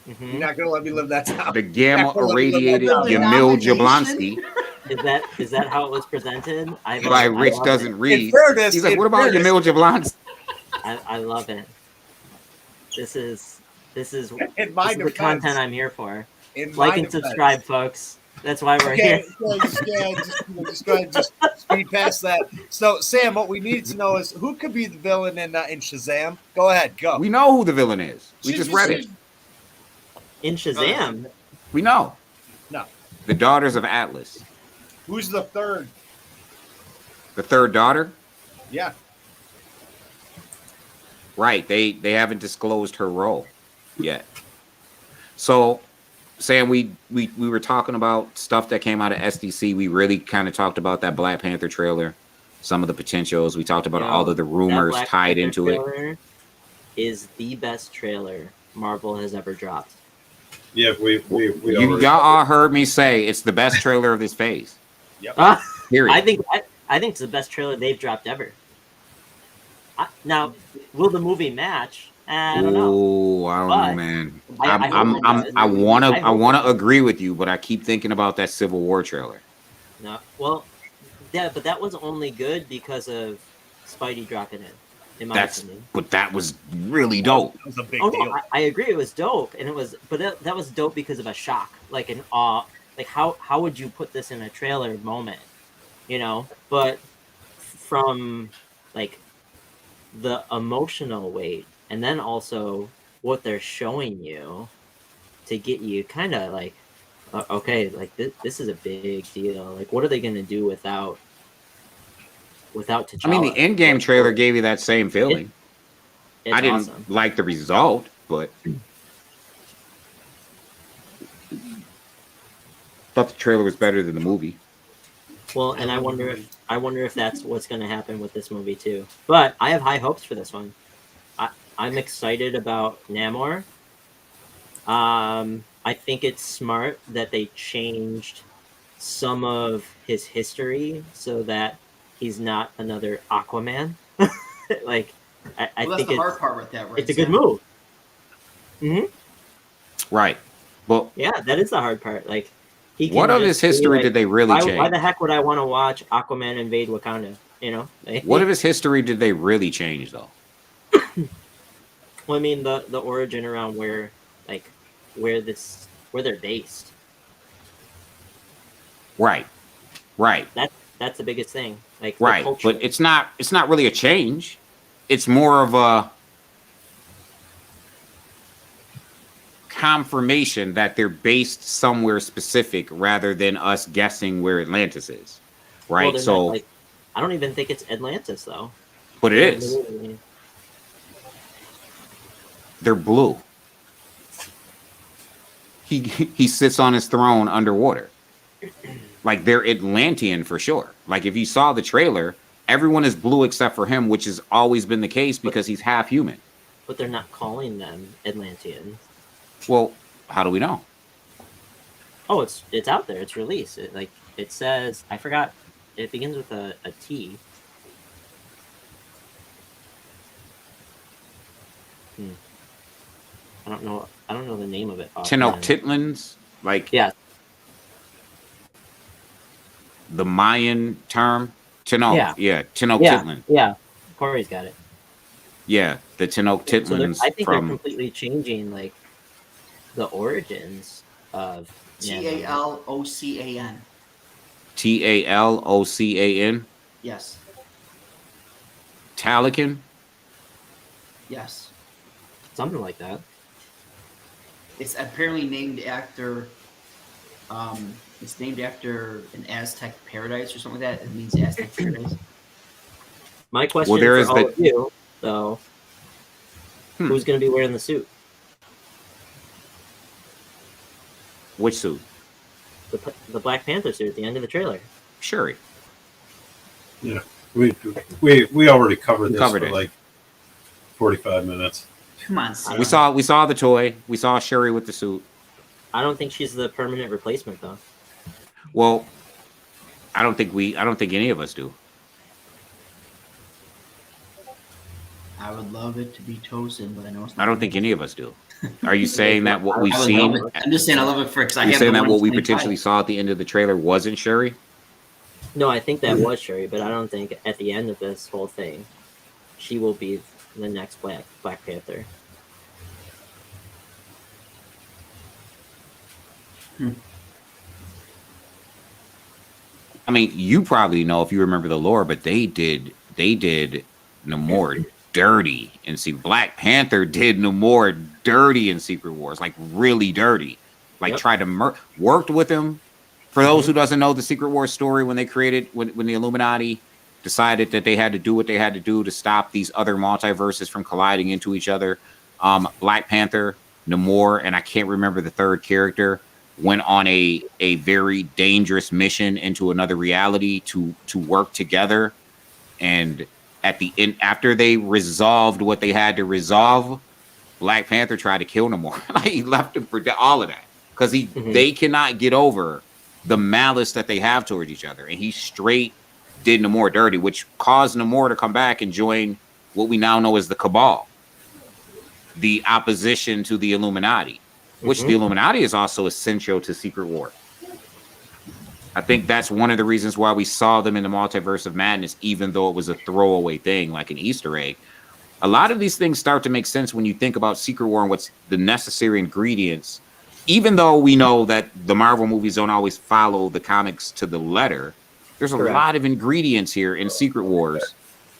Mm-hmm. You're not gonna let me live that down. The gamma irradiated Yamil Jablonski. Is that how it was presented? By Rich doesn't read. Fairness, he's like, what about Yamil Jablonski? I love it. This is in my the defense, content I'm here for. in Like my and defense, subscribe, folks. That's why we're Okay, here. just go ahead, just speed past that. So, Sam, what we need to know is who could be the villain in Shazam. Go ahead, go. We know who the villain is. We just read it. In Shazam, We know. No. The Daughters of Atlas. Who's the third? The third daughter? Yeah. Right. They haven't disclosed her role yet. So, Sam, we were talking about stuff that came out of SDC. We really kind of talked about that Black Panther trailer, some of the potentials. We talked about all of the rumors tied into it. Is the best trailer Marvel has ever dropped. Yeah, y'all all heard me say it's the best trailer of this phase. Yep. Period. I think it's the best trailer they've dropped ever. Now, will the movie match? I don't know. Oh, I don't know, man. I I wanna agree with you, but I keep thinking about that Civil War trailer. No, well, yeah, but that was only good because of Spidey dropping in. In my opinion. But that was really dope. That was a big Oh deal. no, I agree. It was dope, and it was, but that was dope because of a shock, like an awe. Like how would you put this in a trailer moment, you know? But from like the emotional weight, and then also what they're showing you to get you kind of like, okay, like this is a big deal. Like, what are they going to do without T'Challa? I mean, the Endgame trailer gave you that same feeling. I didn't like the result, but thought the trailer was better than the movie. Well, and I wonder if that's what's going to happen with this movie too. But I have high hopes for this one. I'm excited about Namor. I think it's smart that they changed some of his history so that he's not another Aquaman. Like, I that's think the hard part with that, right? It's a good move. Mm-hmm. Right. Well, yeah, that is the hard part. Like, what of his history did they really change? Why the heck would I want to watch Aquaman invade Wakanda? You know, what of his history did they really change, though? Well, I mean, the origin around where they're based. Right. That's the biggest thing. Like, right, but it's not really a change. It's more of a confirmation that they're based somewhere specific rather than us guessing where Atlantis is. Right. Well, so like, I don't even think it's Atlantis though. But it is. They're blue. He sits on his throne underwater. Like, they're Atlantean for sure. Like, if you saw the trailer, everyone is blue except for him, which has always been the case because he's half human. But they're not calling them Atlanteans. Well, how do we know? Oh, it's out there. It's released. It says, I forgot. It begins with a T. I don't know the name of it. Tenochtitlans, like, yeah, the Mayan term. Tenochtitlan. Yeah, Corey's got it. Yeah, the Tenochtitlans. So I think they're completely changing like the origins of Talocan. Talocan. Yes. Talican. Yes. Something like that. It's apparently named after. It's named after an Aztec paradise or something like that. It means Aztec paradise. My question for all of you, though, who's going to be wearing the suit? Which suit? The Black Panther suit at the end of the trailer. Shuri. Yeah, we already covered this for like 45 minutes. Come on, Sam. We saw the toy. We saw Shuri with the suit. I don't think she's the permanent replacement, though. Well, I don't think any of us do. I would love it to be Tosin, but I know it's not. I don't think any of us do. Are you saying that what we've seen? I'm just saying I love it for because I have. You're saying that what we potentially saw at the end of the trailer wasn't Shuri? No, I think that was Shuri, but I don't think at the end of this whole thing, she will be the next Black Panther. I mean, you probably know if you remember the lore, but they did Namor dirty and see Black Panther did Namor dirty in Secret Wars, like really dirty. Like tried to worked with him. For those who doesn't know the Secret Wars story, when they created when the Illuminati decided that they had to do what they had to do to stop these other multiverses from colliding into each other, Black Panther, Namor, and I can't remember the third character, went on a very dangerous mission into another reality to work together. And at the end, after they resolved what they had to resolve, Black Panther tried to kill Namor. Like, he left him for all of that because they cannot get over the malice that they have towards each other, and he straight did Namor dirty, which caused Namor to come back and join what we now know as the Cabal, the opposition to the Illuminati, which the Illuminati is also essential to Secret War. I think that's one of the reasons why we saw them in the Multiverse of Madness, even though it was a throwaway thing, like an Easter egg. A lot of these things start to make sense when you think about Secret War and what's the necessary ingredients. Even though we know that the Marvel movies don't always follow the comics to the letter, there's a lot of ingredients here in Secret Wars.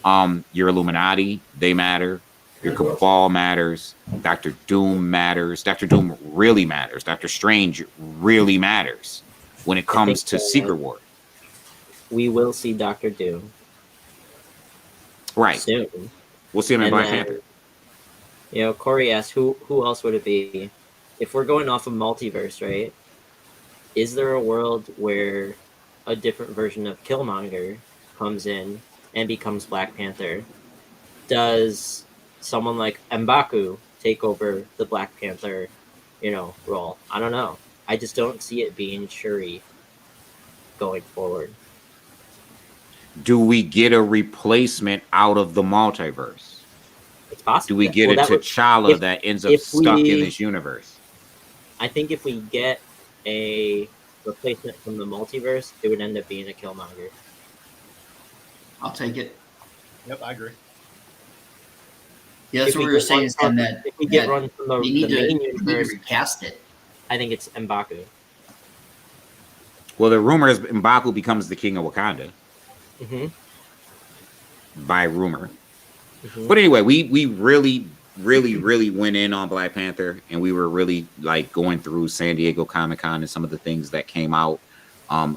Your Illuminati, they matter. Your Cabal matters. Dr. Doom matters. Dr. Doom really matters. Doctor Strange really matters when it comes to Secret War. We will see Dr. Doom. Right. Soon. We'll see him in Black Panther. You know, Corey asked, who else would it be? If we're going off of multiverse, right? Is there a world where a different version of Killmonger comes in and becomes Black Panther? Does someone like M'Baku take over the Black Panther, role? I don't know. I just don't see it being Shuri going forward. Do we get a replacement out of the multiverse? It's possible. Do we get a T'Challa that ends up stuck in this universe? I think if we get a replacement from the multiverse, it would end up being a Killmonger. I'll take it. Yep, I agree. Yeah, that's what we were saying, Stan, that if we get run from the main universe, need to recast it. I think it's M'Baku. Well, the rumor is M'Baku becomes the king of Wakanda. By rumor. But anyway, we really went in on Black Panther, and we were really like going through San Diego Comic-Con and some of the things that came out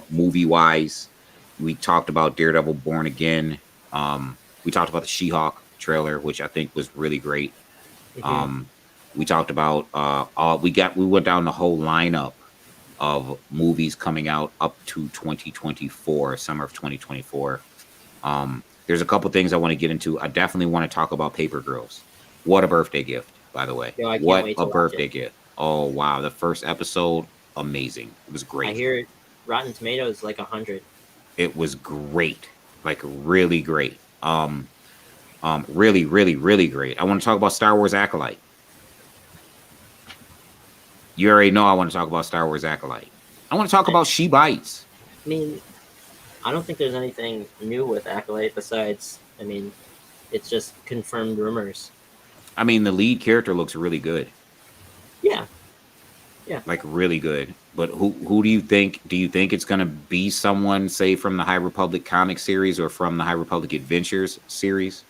movie wise. We talked about Daredevil Born Again. We talked about the She-Hulk trailer, which I think was really great. We talked about we went down the whole lineup of movies coming out up to 2024, summer of 2024. There's a couple things I want to get into. I definitely want to talk about Paper Girls. What a birthday gift, by the way. Yo, what a birthday gift. Oh, wow. The first episode, amazing. It was great. I hear Rotten Tomatoes like 100. It was great. Like, really great. Really great. I want to talk about Star Wars Acolyte. You already know I want to talk about Star Wars Acolyte. I want to talk about She Bites. I mean, I don't think there's anything new with Acolyte besides, it's just confirmed rumors. I mean, the lead character looks really good. Yeah. Like, really good. But who do you think? Do you think it's going to be someone, say, from the High Republic comic series or from the High Republic Adventures series?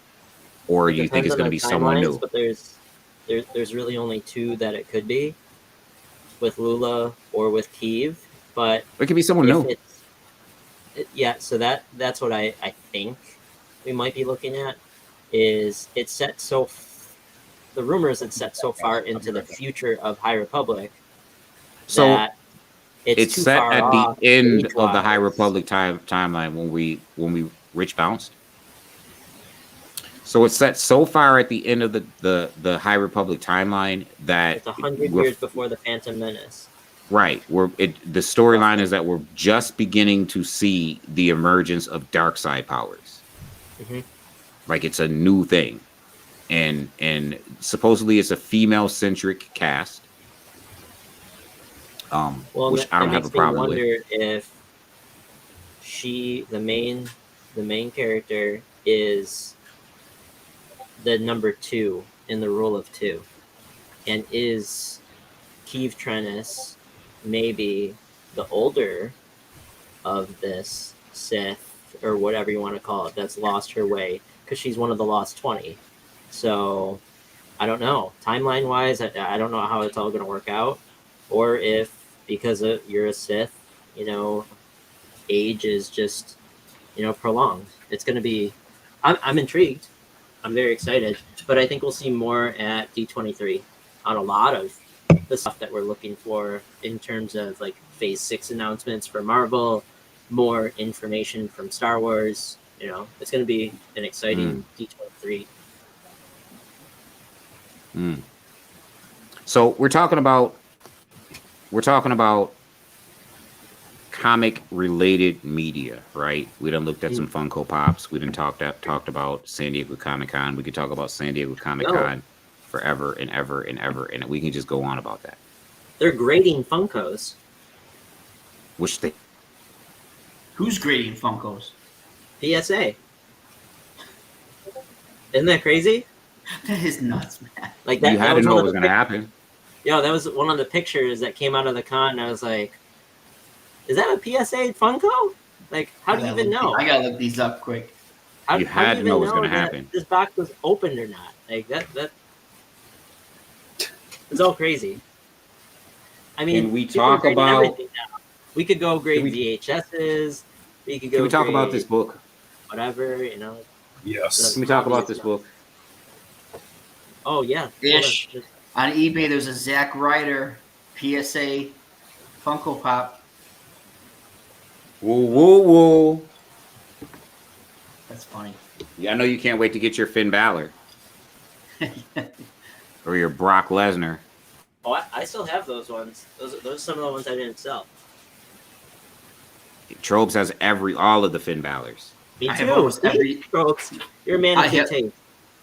Or do you think it's going to be someone new? But there's really only two that it could be, with Lula or with Kiev. But it could be someone new. So that's what I think we might be looking at. Is it's set so the rumors it's set so far into the future of High Republic that it's too set far at off the end of the age-wise. High Republic timeline when we Rich bounced. So it's set so far at the end of the High Republic timeline that it's 100 years before the Phantom Menace. Right. The storyline is that we're just beginning to see the emergence of dark side powers. Like, it's a new thing. And supposedly it's a female-centric cast. Which I don't have a problem with. Wonder if the main character is the number 2 in the rule of 2, and is Kiev Trennis maybe the older of this Sith or whatever you want to call it that's lost her way because she's one of the lost 20. So I don't know. Timeline wise, I don't know how it's all going to work out, or if because you're a Sith, age is just prolonged. It's going to be. I'm intrigued. I'm very excited, but I think we'll see more at D23 on a lot of the stuff that we're looking for in terms of like Phase 6 announcements for Marvel, more information from Star Wars. It's going to be an exciting D23. So we're talking about comic related media, right? We done looked at some Funko Pops. We done talked about San Diego Comic-Con. We could talk about San Diego Comic-Con forever and ever and ever, and we can just go on about that. They're grading Funkos. Who's grading Funkos? PSA. Isn't that crazy? That is nuts, man. Like that. You had to know what was going to happen. Yeah, that was one of the pictures that came out of the con. And I was like, "Is that a PSA Funko? Like, how do you even know?" I gotta look these up quick. You had to know what was going to happen. This box was opened or not? Like that. It's all crazy. I mean, Can we talk about everything now. We could go grade VHSs. We could go. Can we talk about this book? Whatever, Yes. Can we talk about this book? Oh yeah. Ish. On eBay, there's a Zack Ryder PSA Funko Pop. Woo woo woo. That's funny. Yeah, I know you can't wait to get your Finn Balor or your Brock Lesnar. Oh, I still have those ones. Those are some of the ones I didn't sell. Trobes has all of the Finn Balors. Me I too. have almost every. You're a man of good taste.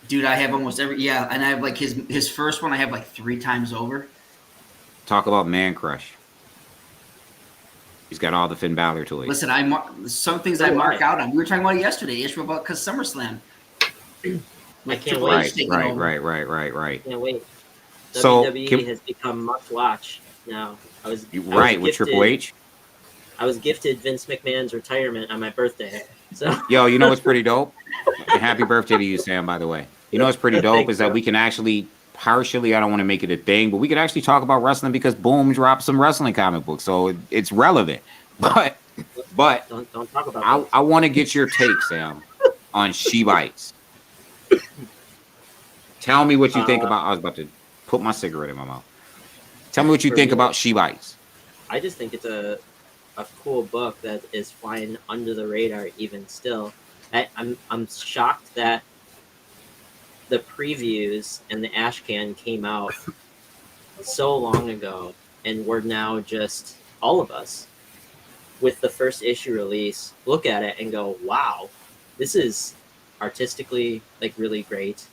Dude, I have almost every. Yeah, and I have like his first one. I have like 3 times over. Talk about man crush. He's got all the Finn Balor toys. Listen, some things I mark out on. We were talking about it yesterday, Israel, about because SummerSlam. I can't wait. Right. Can't wait. So WWE has become must watch now. With Triple H. I was gifted Vince McMahon's retirement on my birthday. So Yo, you know what's pretty dope? And happy birthday to you, Sam, by the way. You know what's pretty dope is that we can actually partially, I don't want to make it a thing, but we could actually talk about wrestling because Boom dropped some wrestling comic books, so it's relevant. But don't talk about I want to get your take, Sam, on She Bites. Tell me what you think about. I was about to put my cigarette in my mouth. Tell me what you think about She Bites. I just think it's a cool book that is flying under the radar even still. I'm shocked that the previews and the ash can came out so long ago, and we're now just all of us with the first issue release look at it and go, wow, this is artistically like really great,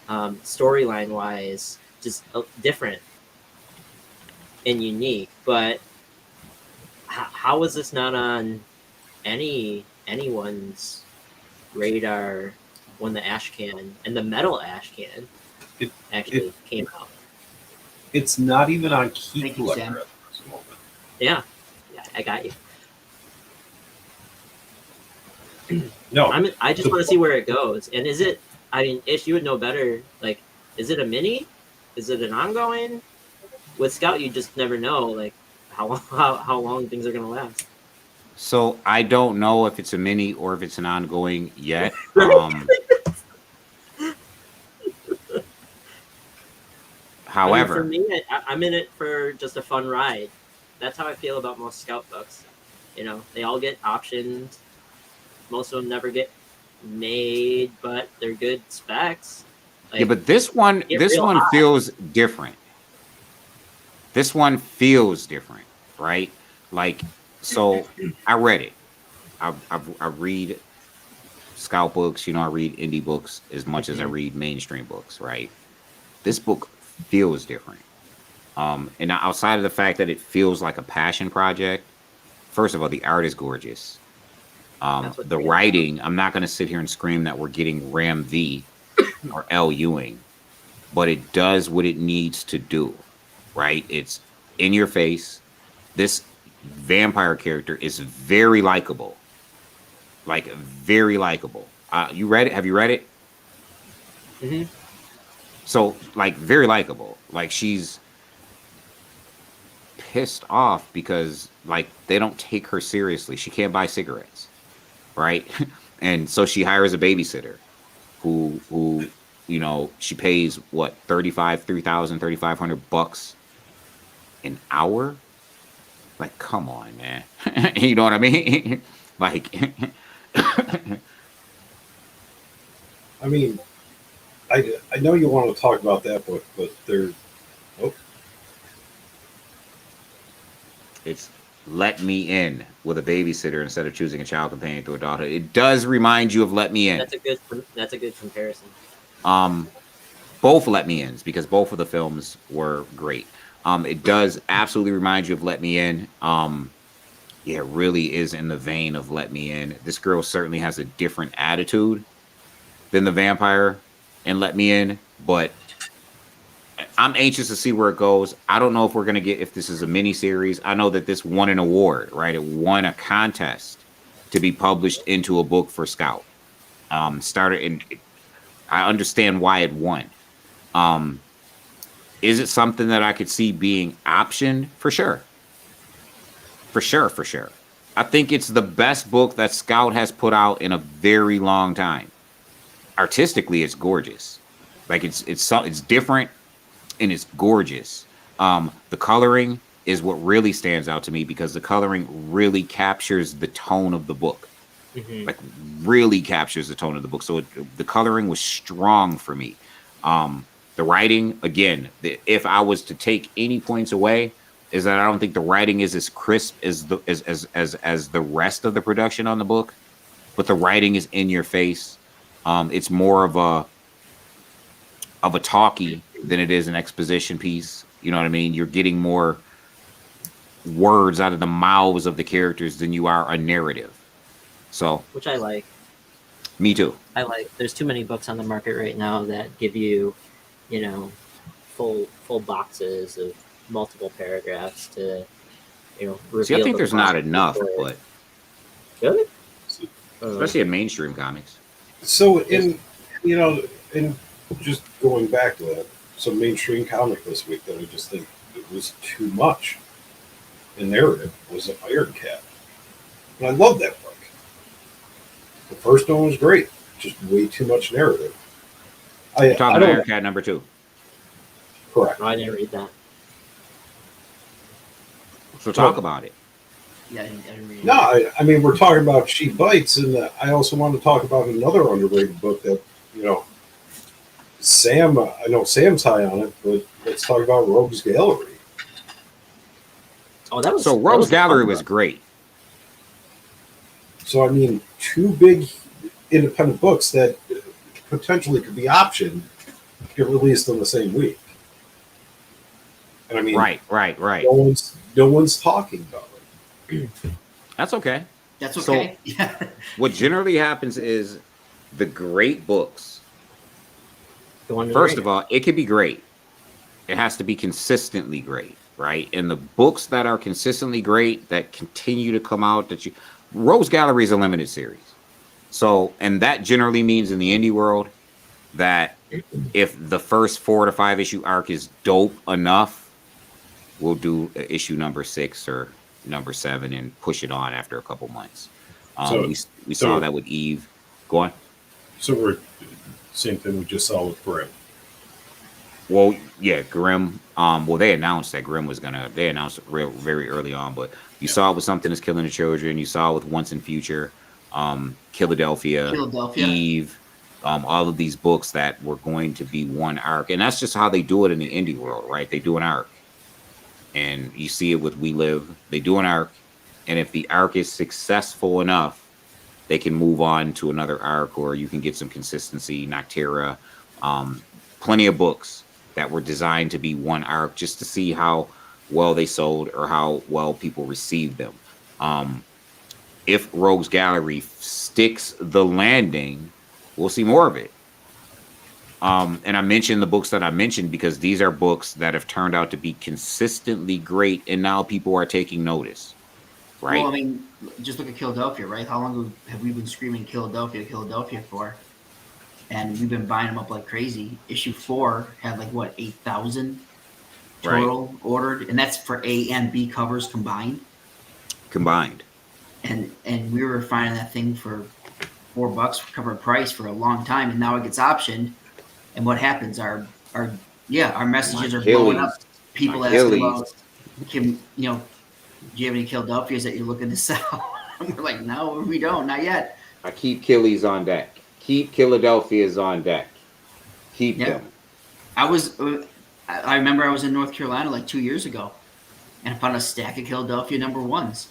storyline wise just different and unique. But how is this not on anyone's radar when the ash can and the metal ash can came out? It's not even on key Thank you, collector Sam. at this moment. Yeah, I got you. No, I just want to see where it goes. And is it? I mean, Ish, you would know better. Like, is it a mini? Is it an ongoing? With Scout, you just never know. Like, how long things are gonna last. So I don't know if it's a mini or if it's an ongoing yet. However, I mean, for me, I'm in it for just a fun ride. That's how I feel about most Scout books. They all get optioned. Most of them never get made, but they're good specs. yeah, but this one feels different. This one feels different, right? Like, so I read it. I read Scout books, I read indie books as much as I read mainstream books, right? This book feels different. And outside of the fact that it feels like a passion project, first of all, the art is gorgeous. The writing, I'm not going to sit here and scream that we're getting Ram V or L. Ewing, but it does what it needs to do, right? It's in your face. This vampire character is very likable. like very likable. You read it? Have you read it? Hmm. So like very likable. Like she's pissed off because like they don't take her seriously. She can't buy cigarettes, right? And so she hires a babysitter who you know, she pays what, 3,500 bucks an hour? Like, come on, man. You know what I mean? Like I mean, I know you want to talk about that book, but there. Oh, it's Let Me In with a babysitter instead of choosing a child companion to adulthood. It does remind you of Let Me In. That's a good comparison. Both Let Me Ins, because both of the films were great. It does absolutely remind you of Let Me In. Yeah, it really is in the vein of Let Me In. This girl certainly has a different attitude than the vampire in Let Me In, but I'm anxious to see where it goes. I don't know if we're gonna get, if this is a mini series. I know that this won an award, right? It won a contest to be published into a book for Scout. Started in. I understand why it won. Is it something that I could see being optioned? For sure. For sure, for sure. I think it's the best book that Scout has put out in a very long time. Artistically, it's gorgeous. Like it's different and it's gorgeous. The coloring is what really stands out to me because the coloring really captures the tone of the book. Hmm. Like really captures the tone of the book. So the coloring was strong for me. The writing, again, if I was to take any points away, is that I don't think the writing is as crisp as the rest of the production on the book, but the writing is in your face. It's more of a talkie than it is an exposition piece. You know what I mean? You're getting more words out of the mouths of the characters than you are a narrative. So, Which I like. me too. I like. There's too many books on the market right now that give you, you know, full boxes of multiple paragraphs to, See, I reveal think the there's plot not of the enough, story. but Really? especially in mainstream comics. so in just going back to that, some mainstream comic this week that I just think it was too much in narrative was Iron Cat, and I love that book. The first one was great, just way too much narrative. You're I talking don't Iron Cat #2. correct. No, I didn't read that. So talk about it. Yeah, I didn't read it. No, I mean we're talking about She Bites, and I also want to talk about another underrated book that you know Sam. I know Sam's high on it, but let's talk about Rogue's Gallery. Oh, that was So that Rogue's was a fun Gallery was book. great. So I mean, two big independent books that potentially could be optioned get released on the same week. And I mean, Right. no one's talking about it. That's okay. That's So- okay. Yeah. What generally happens is the great books. The one First of all, it could be great. It has to be consistently great, right? And the books that are consistently great that continue to come out Rose Gallery is a limited series. So, and that generally means in the indie world that if the first 4 to 5 issue arc is dope enough, we'll do issue number 6 or number 7 and push it on after a couple months. We saw that with Eve. Go on. So we're same thing we just saw with Grimm. Well, yeah, Grimm. Well, they announced that Grimm was gonna. They announced it very early on, but you saw it with Something Is Killing the Children. You saw it with Once and Future, Philadelphia, Eve. All of these books that were going to be one arc, and that's just how they do it in the indie world, right? They do an arc, and you see it with We Live. They do an arc, and if the arc is successful enough, they can move on to another arc, or you can get some consistency. Noctera, plenty of books that were designed to be one arc just to see how well they sold or how well people received them. If Rogue's Gallery sticks the landing, we'll see more of it. And I mentioned the books that I mentioned because these are books that have turned out to be consistently great, and now people are taking notice. right? Well, I mean, just look at Philadelphia, right? How long have we been screaming Philadelphia, Philadelphia for? And we've been buying them up like crazy. Issue 4 had like what 8,000 total ordered, and that's for A and B covers combined. Combined. And we were finding that thing for $4 for cover price for a long time, and now it gets optioned. And what happens? Our messages are blowing up. People asking about, do you have any Philadelphias that you're looking to sell? And we're like, no, we don't, not yet. I keep Killies on deck. Keep Philadelphia's on deck. Keep them. I remember I was in North Carolina like 2 years ago, and I found a stack of Philadelphia number 1s.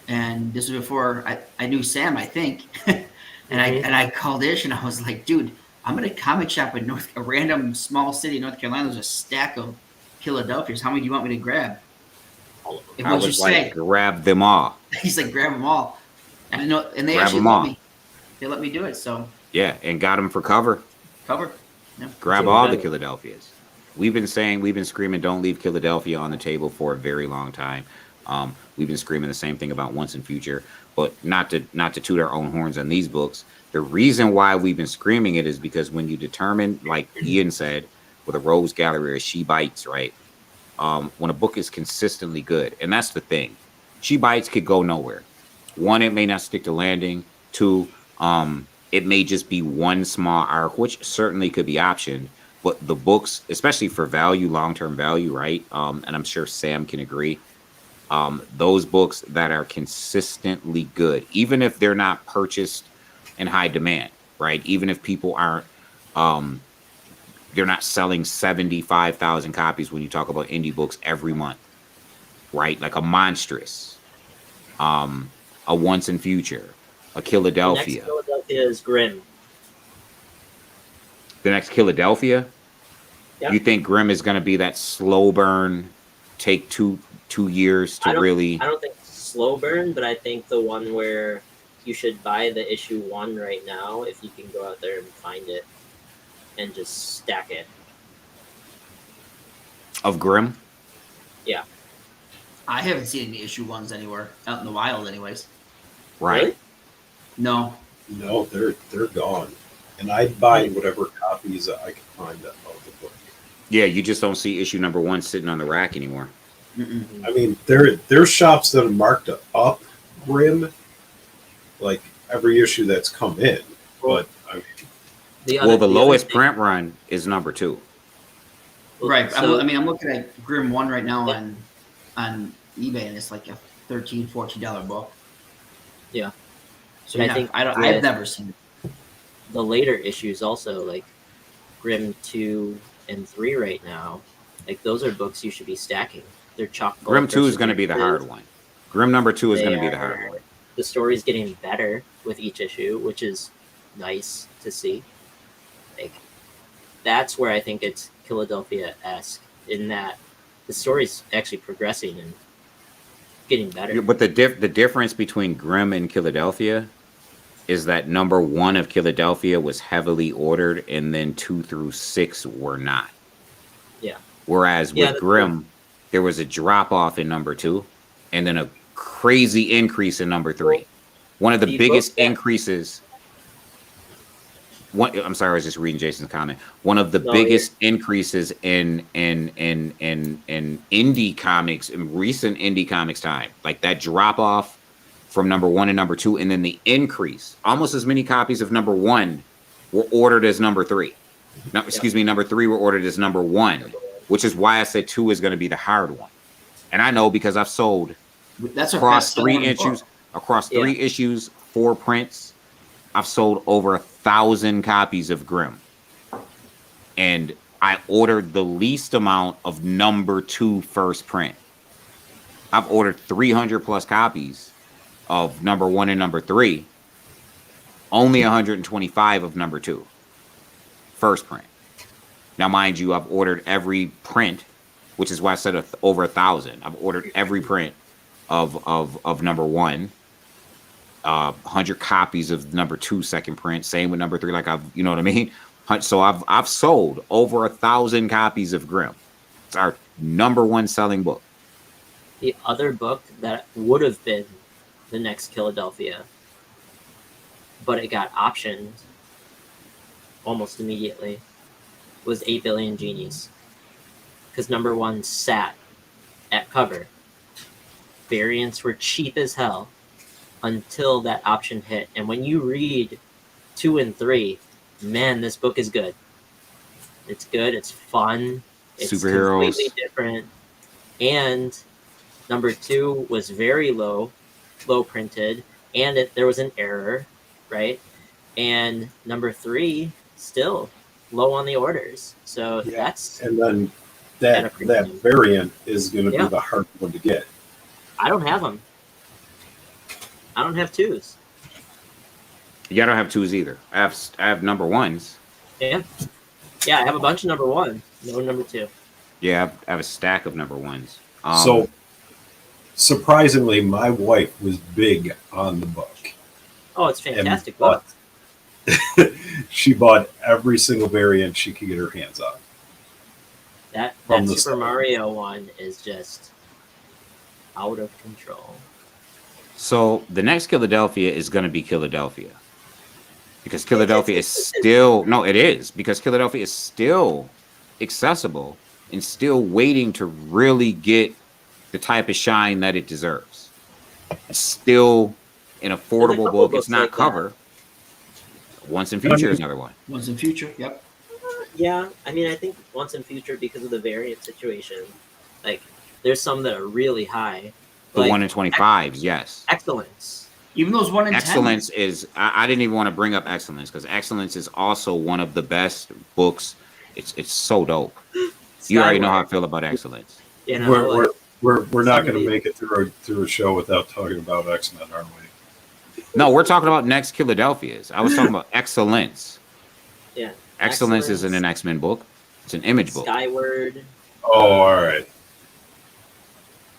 And this was before I knew Sam, I think. and I called Ish, and I was like, dude, I'm at a comic shop in a random small city in North Carolina. There's a stack of Philadelphias. How many do you want me to grab? I was like, grab them all. He's like, grab them all. And I know, and they grab actually let me. They let me do it. So yeah, and got them for cover. Yeah. Grab all the Philadelphias. We've been screaming, don't leave Philadelphia on the table for a very long time. We've been screaming the same thing about Once and Future, but not to toot our own horns on these books. The reason why we've been screaming it is because when you determine, like Ian said, with a Rose Gallery, She Bites, right? When a book is consistently good, and that's the thing, She Bites could go nowhere. 1, it may not stick to landing. 2, it may just be one small arc, which certainly could be optioned. But the books, especially for value, long-term value, right? And I'm sure Sam can agree. Those books that are consistently good, even if they're not purchased in high demand, right? Even if people aren't, they're not selling 75,000 copies when you talk about indie books every month, right? Like a Monstrous, a Once and Future, a Philadelphia. The next Philadelphia is Grimm. The next Philadelphia? Yep. You think Grimm is going to be that slow burn, take two years to really... I don't think slow burn, but I think the one where you should buy the issue 1 right now if you can go out there and find it and just stack it. Of Grimm? Yeah. I haven't seen any issue 1s anywhere out in the wild anyways. Right. Really? No, they're gone. And I'd buy whatever copies I could find of the book. Yeah, you just don't see issue number 1 sitting on the rack anymore. Mm-mm. I mean, there's shops that have marked up Grimm, like every issue that's come in. But I mean, the lowest print run is number 2. Right. So, I'm looking at Grimm 1 right now on eBay, and it's like a $13, $14 book. Yeah. So I've never seen it. The later issues also, like Grimm 2 and 3 right now, like those are books you should be stacking. They're chock full. Grimm 2 is going to be the hard one. Grimm number 2 is going to be the hard one. The story's getting better with each issue, which is nice to see. Like that's where I think it's Philadelphia-esque in that the story's actually progressing and getting better. But the difference between Grimm and Philadelphia is that number 1 of Philadelphia was heavily ordered, and then 2 through 6 were not. Yeah. Whereas with Grimm, there was a drop off in number 2, and then a crazy increase in number 3. One of the biggest increases. I'm sorry, I was just reading Jason's comment. One of the biggest increases in indie comics, in recent indie comics time, like that drop off from number 1 and number 2, and then the increase. Almost as many copies of number 1 were ordered as number 3. No, excuse me, number 3 were ordered as number 1, which is why I said 2 is going to be the hard one. And I know because I've sold across 3 issues, 4 prints. I've sold over 1,000 copies of Grimm, and I ordered the least amount of number 2 first print. I've ordered 300 plus copies of number 1 and number 3. Only 125 of number 2 first print. Now, mind you, I've ordered every print, which is why I said over 1,000. I've ordered every print of number 1. 100 copies of number 2 second print. Same with number 3. Like you know what I mean? So I've sold over 1,000 copies of Grimm. It's our number 1 selling book. The other book that would have been the next Philadelphia, but it got optioned almost immediately, was 8 Billion Genies. Because number one sat at cover. Variants were cheap as hell until that option hit. And when you read 2 and 3, man, this book is good. It's good. It's fun. It's Superheroes. completely different. And number 2 was very low printed, and there was an error, right? And number 3 still low on the orders. So Yeah. that's And then that variant is going to be the hard one to get. I don't have them. I don't have 2s. Yeah, I don't have 2s either. I have number 1s. Yeah, I have a bunch of number 1, no number 2. Yeah, I have a stack of number 1s. So surprisingly, my wife was big on the book. Oh, it's a fantastic book. She bought every single variant she could get her hands on. That Super Mario one is just out of control. So the next Philadelphia is going to be Philadelphia. Because Philadelphia is still... No, it is. Because Philadelphia is still accessible and still waiting to really get the type of shine that it deserves. It's still an affordable book. It's not cover. Once in Future is another one. Once in Future, yep. Yeah, I mean, I think Once in Future, because of the variant situation, like, there's some that are really high. The like, 1 in 25s, yes. Excellence. Even those 1 in 10. Excellence is... I didn't even want to bring up Excellence, because Excellence is also one of the best books. It's so dope. You already know how I feel about Excellence. You know, we're not going to make it through a show without talking about X-Men, aren't we? No, we're talking about next Philadelphias. I was talking about Excellence. Yeah. Excellence isn't an X-Men book. It's an Image book. Skyward. Oh, all right.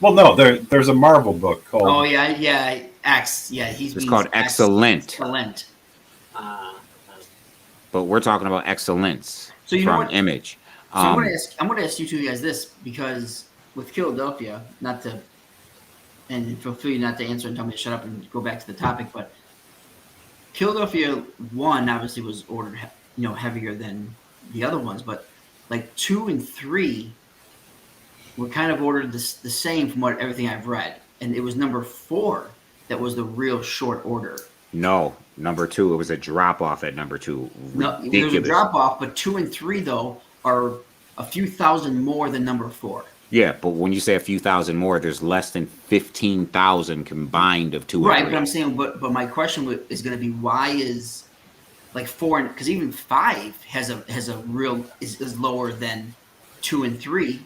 Well, no, there's a Marvel book called... Oh, yeah. X. Yeah, it's called Excellent. Excellent. But we're talking about Excellence from Image. So I'm going to ask you two guys this, because with Philadelphia, and feel free not to answer and tell me to shut up and go back to the topic, but Philadelphia 1 obviously was ordered, heavier than the other ones, but like 2 and 3 were kind of ordered the same from everything I've read, and it was number 4 that was the real short order. No, number 2, it was a drop off at number 2. No, there was a drop off, but 2 and 3 though are a few thousand more than number 4. Yeah, but when you say a few thousand more, there's less than 15,000 combined of 2 and 3. Right, but I'm saying, but my question is going to be, why is like 4, because even 5 has a real is lower than 2 and 3,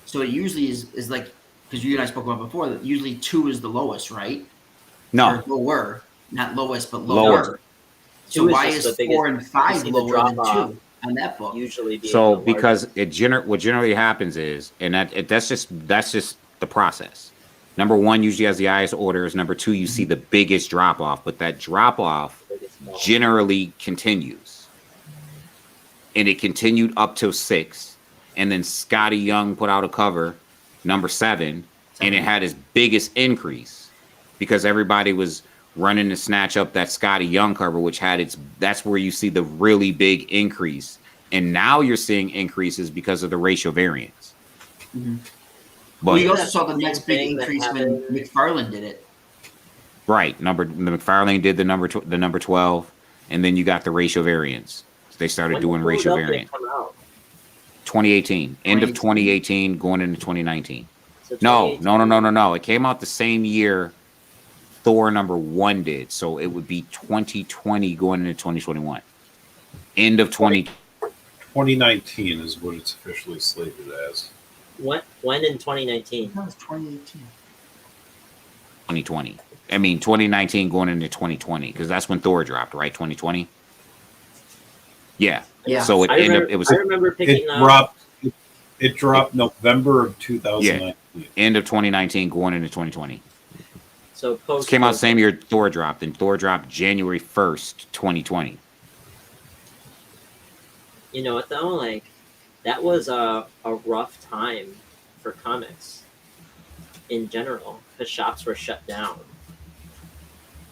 so it usually is like, because you and I spoke about before, that usually 2 is the lowest, right? No, or lower, not lowest, but lower. So why is 4 and 5 lower than 2 on that book? Usually, so because what generally happens is, and that's just the process. Number 1 usually has the highest orders. Number 2, you see the biggest drop off, but that drop off generally continues, and it continued up till 6, and then Scotty Young put out a cover, number 7, and it had his biggest increase because everybody was running to snatch up that Scotty Young cover, which had that's where you see the really big increase. And now you're seeing increases because of the racial variance. Mm-hmm. But you also saw the next big increase when McFarlane did it. Right. McFarlane did the number 12, and then you got the racial variance. So they started doing racial variance. 2018. End of 2018, going into 2019. So No. It came out the same year Thor number 1 did, so it would be 2020 going into 2021. End of 2019 is what it's officially slated as. When in 2019? No, it's 2018. 2020. I mean 2019 going into 2020, because that's when Thor dropped, right? 2020. Yeah. So I remember picking up. It dropped November of 2019. Yeah. End of 2019 going into 2020. So it came out the same year Thor dropped, and Thor dropped January 1st, 2020. You know what though? Like, that was a rough time for comics. in general because shops were shut down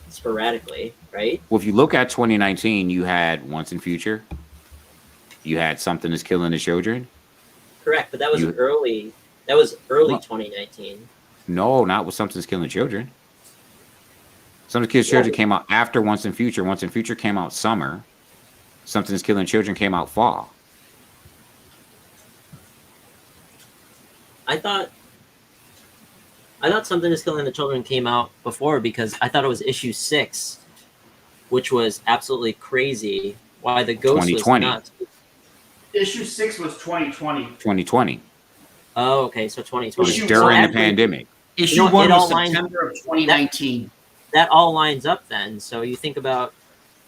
sporadically, right? Well, if you look at 2019, you had Once and Future. You had Something is Killing the Children. Correct, but that was You- early. That was early Well- 2019. No, not with Something's Killing the Children. Something's Killing the Children came out after Once and Future. Once and Future came out summer. Something's Killing Children came out fall. I thought Something is Killing the Children came out before because I thought it was issue 6, which was absolutely crazy. Why the ghost 2020. was not. Issue 6 was 2020. 2020. Oh, okay, so 2020. Issue During So the actually, pandemic. Issue You know, 1 it all was lines- September of 2019. that all lines up then. So you think about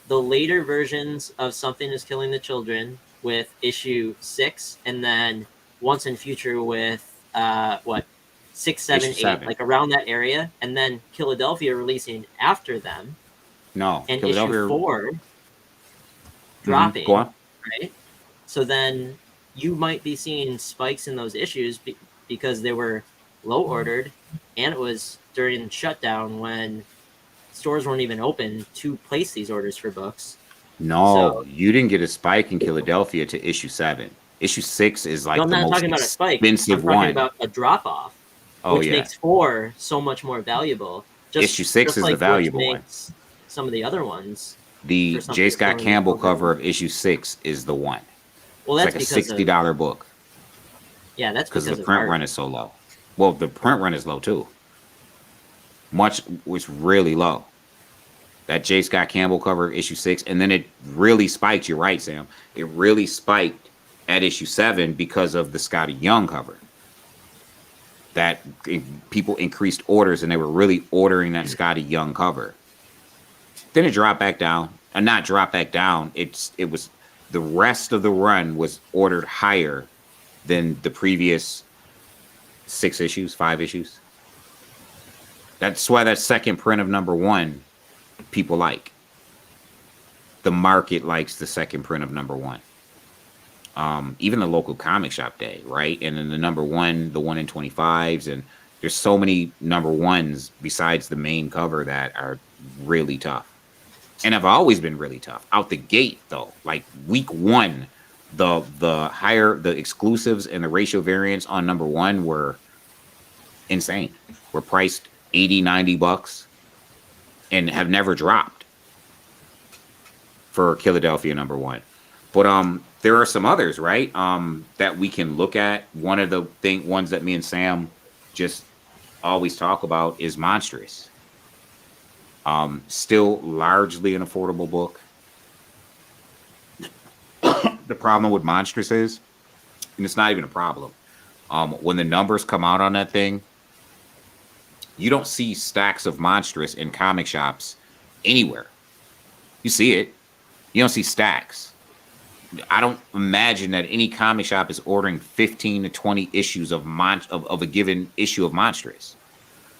the later versions of Something is Killing the Children with issue 6, and then Once in Future with 6, 7, Issue 8, 7. like around that area, and then Philadelphia releasing after them, No. and Philadelphia. issue 4 Mhm. dropping, Go on. right? So then you might be seeing spikes in those issues because they were low ordered, and it was during shutdown when stores weren't even open to place these orders for books. No, So- you didn't get a spike in Philadelphia to issue 7. Issue 6 is like No, I'm the not most talking about a spike. I'm expensive talking one. about a drop off, Oh which yeah. makes 4 so much more valuable. Issue 6 is the which valuable one. makes some of the other ones. The for something J. Scott selling Campbell over. cover of issue 6 is the one. Well, It's that's like a because $60 book yeah, that's because because the of print art. run is so low. Well, the print run is low too. Was really low. That J. Scott Campbell cover of issue 6, and then it really spiked. You're right, Sam. It really spiked at issue 7 because of the Scotty Young cover. That people increased orders, and they were really ordering that Scotty Young cover. Then it dropped back down, and not dropped back down. It was the rest of the run was ordered higher than the previous 6 issues, 5 issues. That's why that second print of number 1 people like. The market likes the second print of number 1. Even the local comic shop day, right? And then the number 1, the 1 in 25s, and there's so many number 1s besides the main cover that are really tough. And have always been really tough. Out the gate though, like week 1, the higher the exclusives and the ratio variants on number 1 were insane. Were priced $80-$90 and have never dropped for Philadelphia number 1. But there are some others, right? That we can look at. One of the ones that me and Sam just always talk about is Monstrous. Still largely an affordable book. The problem with Monstrous is, and it's not even a problem, when the numbers come out on that thing, you don't see stacks of Monstrous in comic shops anywhere. You see it. You don't see stacks. I don't imagine that any comic shop is ordering 15 to 20 issues of a given issue of Monstrous.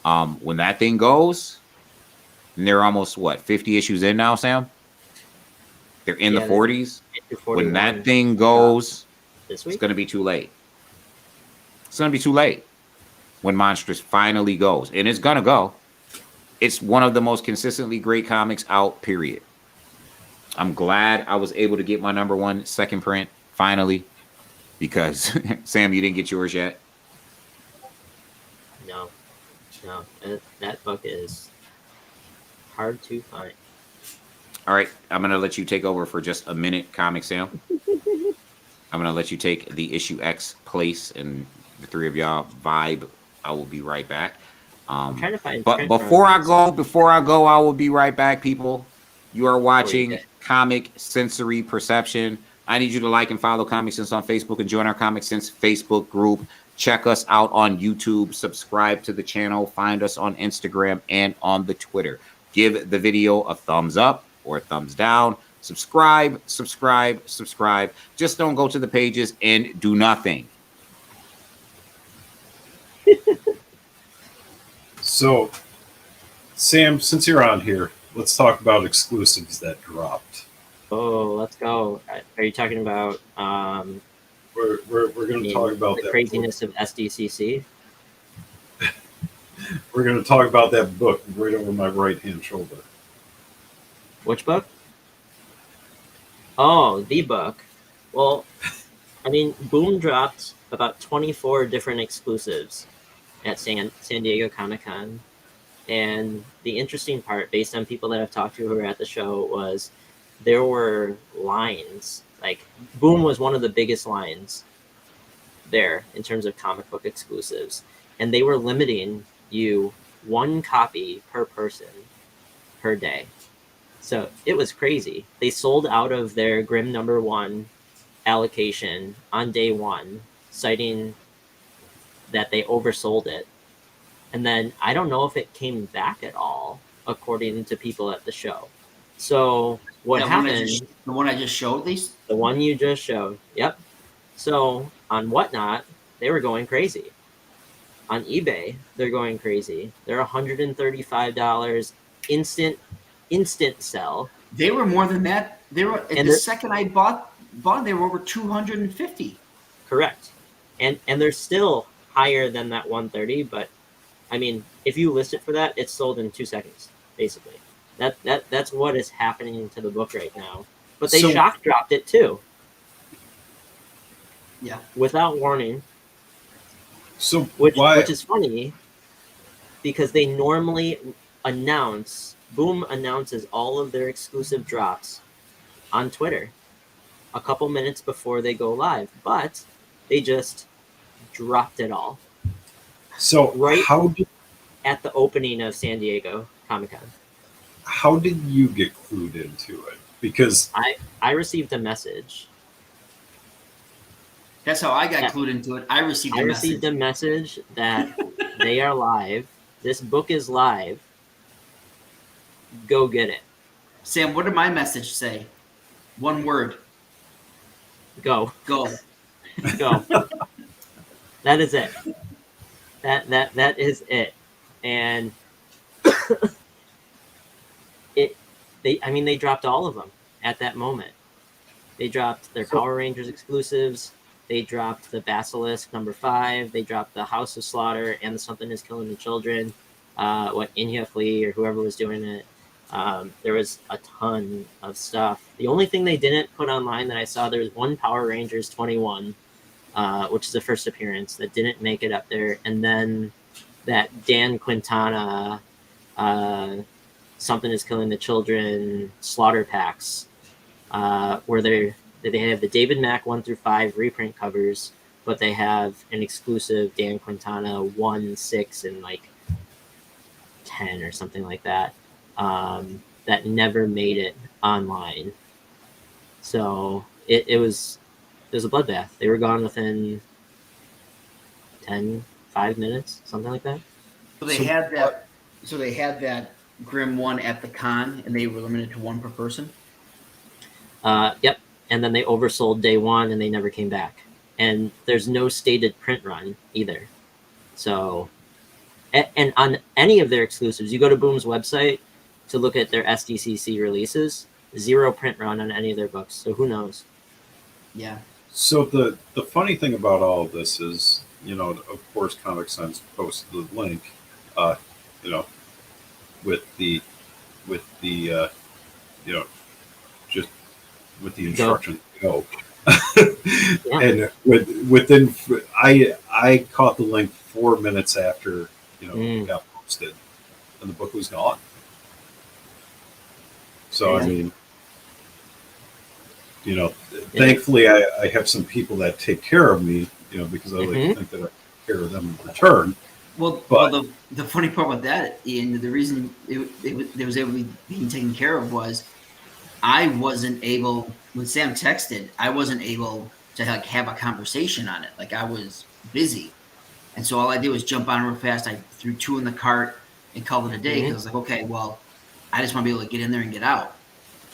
When that thing goes, and they're almost 50 issues in now, Sam? They're in the 40s. When that thing goes, this it's week, going to be too late. It's going to be too late when Monstrous finally goes. And it's going to go. It's one of the most consistently great comics out, period. I'm glad I was able to get my number 1 second print finally, because Sam, you didn't get yours yet. no, that book is hard to find. All right, I'm going to let you take over for just a minute, Comic Sam. I'm going to let you take the issue X place, and the 3 of y'all vibe. I will be right back. I'm trying to find. But before I go, I will be right back, people. You are watching ComiXsensory Perception. I need you to like and follow ComiXsense on Facebook and join our ComiXsense Facebook group. Check us out on YouTube. Subscribe to the channel. Find us on Instagram and on the Twitter. Give the video a thumbs up or a thumbs down. Subscribe. Just don't go to the pages and do nothing. So, Sam, since you're on here, let's talk about exclusives that dropped. Oh, let's go. Are you talking about We're going to talk about the that craziness of SDCC? We're going to talk about that book right over my right hand shoulder. Which book? Oh, the book. Well, I mean, Boom dropped about 24 different exclusives at San Diego Comic-Con. And the interesting part, based on people that I've talked to who were at the show, was there were lines. Like, Boom was one of the biggest lines there in terms of comic book exclusives. And they were limiting you one copy per person per day. So it was crazy. They sold out of their Grimm #1 allocation on day one, citing that they oversold it. And then I don't know if it came back at all, according to people at the show. So what happened? The one I just showed, these. The one you just showed. Yep. So on Whatnot, they were going crazy. On eBay, they're going crazy. They're $135 instant sell. They were more than that. They were And the second I bought they were over 250. Correct. And they're still higher than that 130, but I mean, if you list it for that, it's sold in 2 seconds, basically. That's what is happening to the book right now. But they shock dropped it too. Yeah. Without warning. So which is funny because they normally Boom announces all of their exclusive drops on Twitter a couple minutes before they go live, but they just dropped it all. So at the opening of San Diego Comic-Con. How did you get clued into it? Because I received a message. That's how I got clued into it. I received a message that they are live. This book is live. Go get it. Sam, what did my message say? One word. Go. Go. Go. That is it. That is it. And they dropped all of them at that moment. They dropped their Power Rangers exclusives. They dropped the Basilisk #5. They dropped the House of Slaughter and the Something is Killing the Children. Inhya Flea or whoever was doing it. There was a ton of stuff. The only thing they didn't put online that I saw, there was one Power Rangers 21, which is the first appearance that didn't make it up there. And then that Dan Quintana, Something is Killing the Children slaughter packs, where they have the David Mack 1-5 reprint covers, but they have an exclusive Dan Quintana 1, 6, and like 10 or something like that, that never made it online. So it was a bloodbath. They were gone within 5 minutes, something like that. So they had that. So they had that Grimm one at the con, and they were limited to one per person. Yep. And then they oversold day one, and they never came back. And there's no stated print run either. So, and on any of their exclusives, you go to Boom's website to look at their SDCC releases, 0 print run on any of their books. So who knows? Yeah. So the funny thing about all of this is, of course, ComiXsense posted the link, with the just with the instructions to go. Yeah. And within, I caught the link 4 minutes after it got posted, and the book was gone. So I mean, thankfully I have some people that take care of me, because I like to think that I take care of them in return. Well, the funny part about that, Ian, the reason it was able to be being taken care of was I wasn't able, when Sam texted, I wasn't able to have a conversation on it. Like, I was busy. And so all I did was jump on real fast. I threw 2 in the cart and called it a day because I was like, okay, well, I just want to be able to get in there and get out.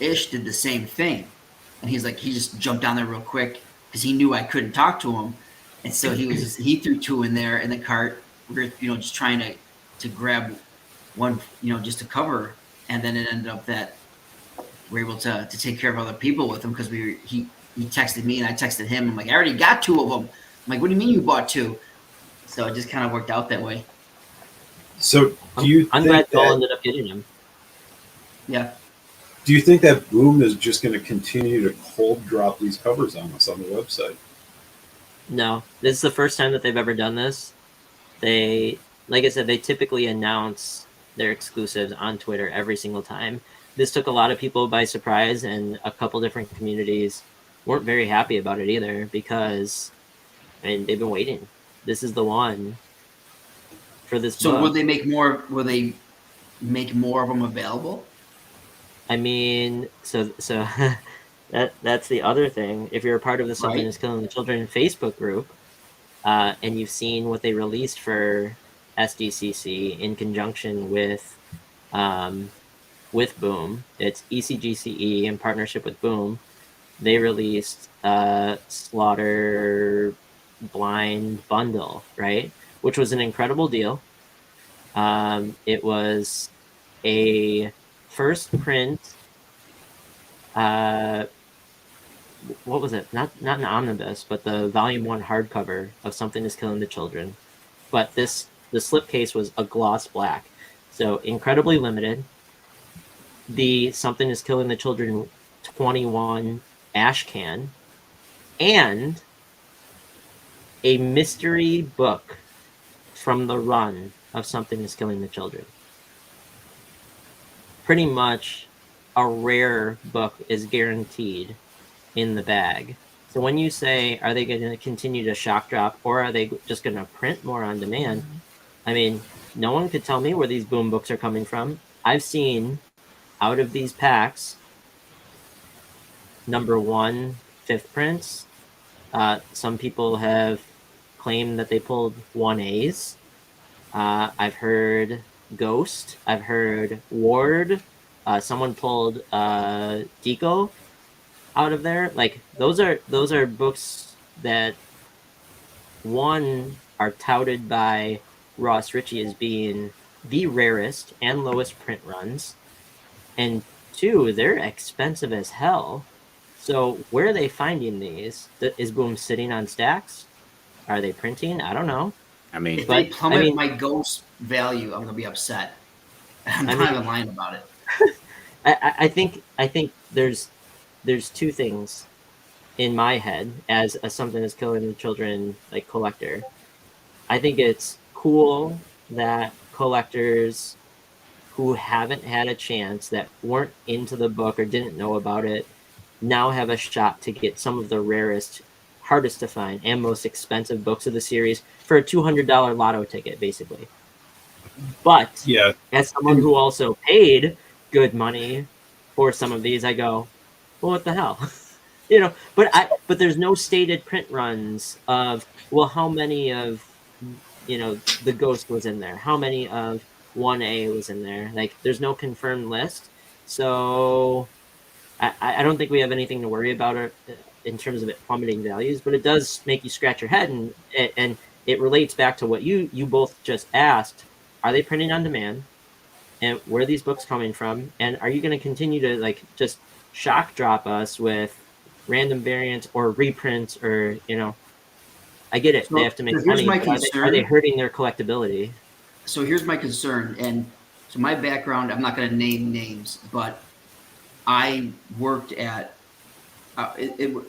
Ish did the same thing. And he just jumped down there real quick because he knew I couldn't talk to him. And so he threw 2 in there in the cart. We were, just trying to grab one, just to cover. And then it ended up that we're able to take care of other people with him because he texted me and I texted him. I'm like, I already got 2 of them. I'm like, what do you mean you bought 2? So it just kind of worked out that way. So do you I'm think glad you all that ended up getting him. Yeah. do you think that Boom is just going to continue to cold drop these covers on us on the website? No, this is the first time that they've ever done this. They, like I said, they typically announce their exclusives on Twitter every single time. This took a lot of people by surprise, and a couple different communities weren't very happy about it either because, I mean, they've been waiting. This is the one for this So will book. they make more? Will they make more of them available? I mean, so that's the other thing. If you're a part of the Something Right. is Killing the Children Facebook group, and you've seen what they released for SDCC in conjunction with Boom. It's ECGCE in partnership with Boom. They released Slaughter Blind Bundle, right? Which was an incredible deal. It was a first print. Uh, what was it? Not an omnibus, but the volume 1 hardcover of Something is Killing the Children. But the slipcase was a gloss black, so incredibly limited. The Something is Killing the Children 21 ash can, and a mystery book from the run of Something is Killing the Children. Pretty much a rare book is guaranteed in the bag. So when you say, are they going to continue to shock drop, or are they just going to print more on demand? I mean, no one could tell me where these Boom books are coming from. I've seen out of these packs, number 1 fifth prints. Some people have claimed that they pulled 1As. I've heard Ghost. I've heard Ward. Someone pulled Deco out of there. Like those are books that, one, are touted by Ross Ritchie as being the rarest and lowest print runs, and two, they're expensive as hell. So where are they finding these? Is Boom sitting on stacks? Are they printing? I don't know. I mean, If they But plummet my ghost value, I'm gonna be upset. I'm I not mean, even lying about it. I think there's two things in my head as a Something That's Killing the Children like collector. I think it's cool that collectors who haven't had a chance, that weren't into the book or didn't know about it, now have a shot to get some of the rarest, hardest to find, and most expensive books of the series for a $200 lotto ticket, basically. But Yeah, as someone who also paid good money for some of these, I go, well, what the hell? But there's no stated print runs of, well, how many of the Ghost was in there, how many of 1A was in there. Like there's no confirmed list, so I don't think we have anything to worry about in terms of it plummeting values, but it does make you scratch your head, and it relates back to what you both just asked. Are they printing on demand, and where are these books coming from, and are you going to continue to like just shock drop us with random variants or reprints, or I get it, they So, have to make so here's money, my but are they concern. hurting their collectability? So here's my concern, and so my background. I'm not going to name names, but I worked at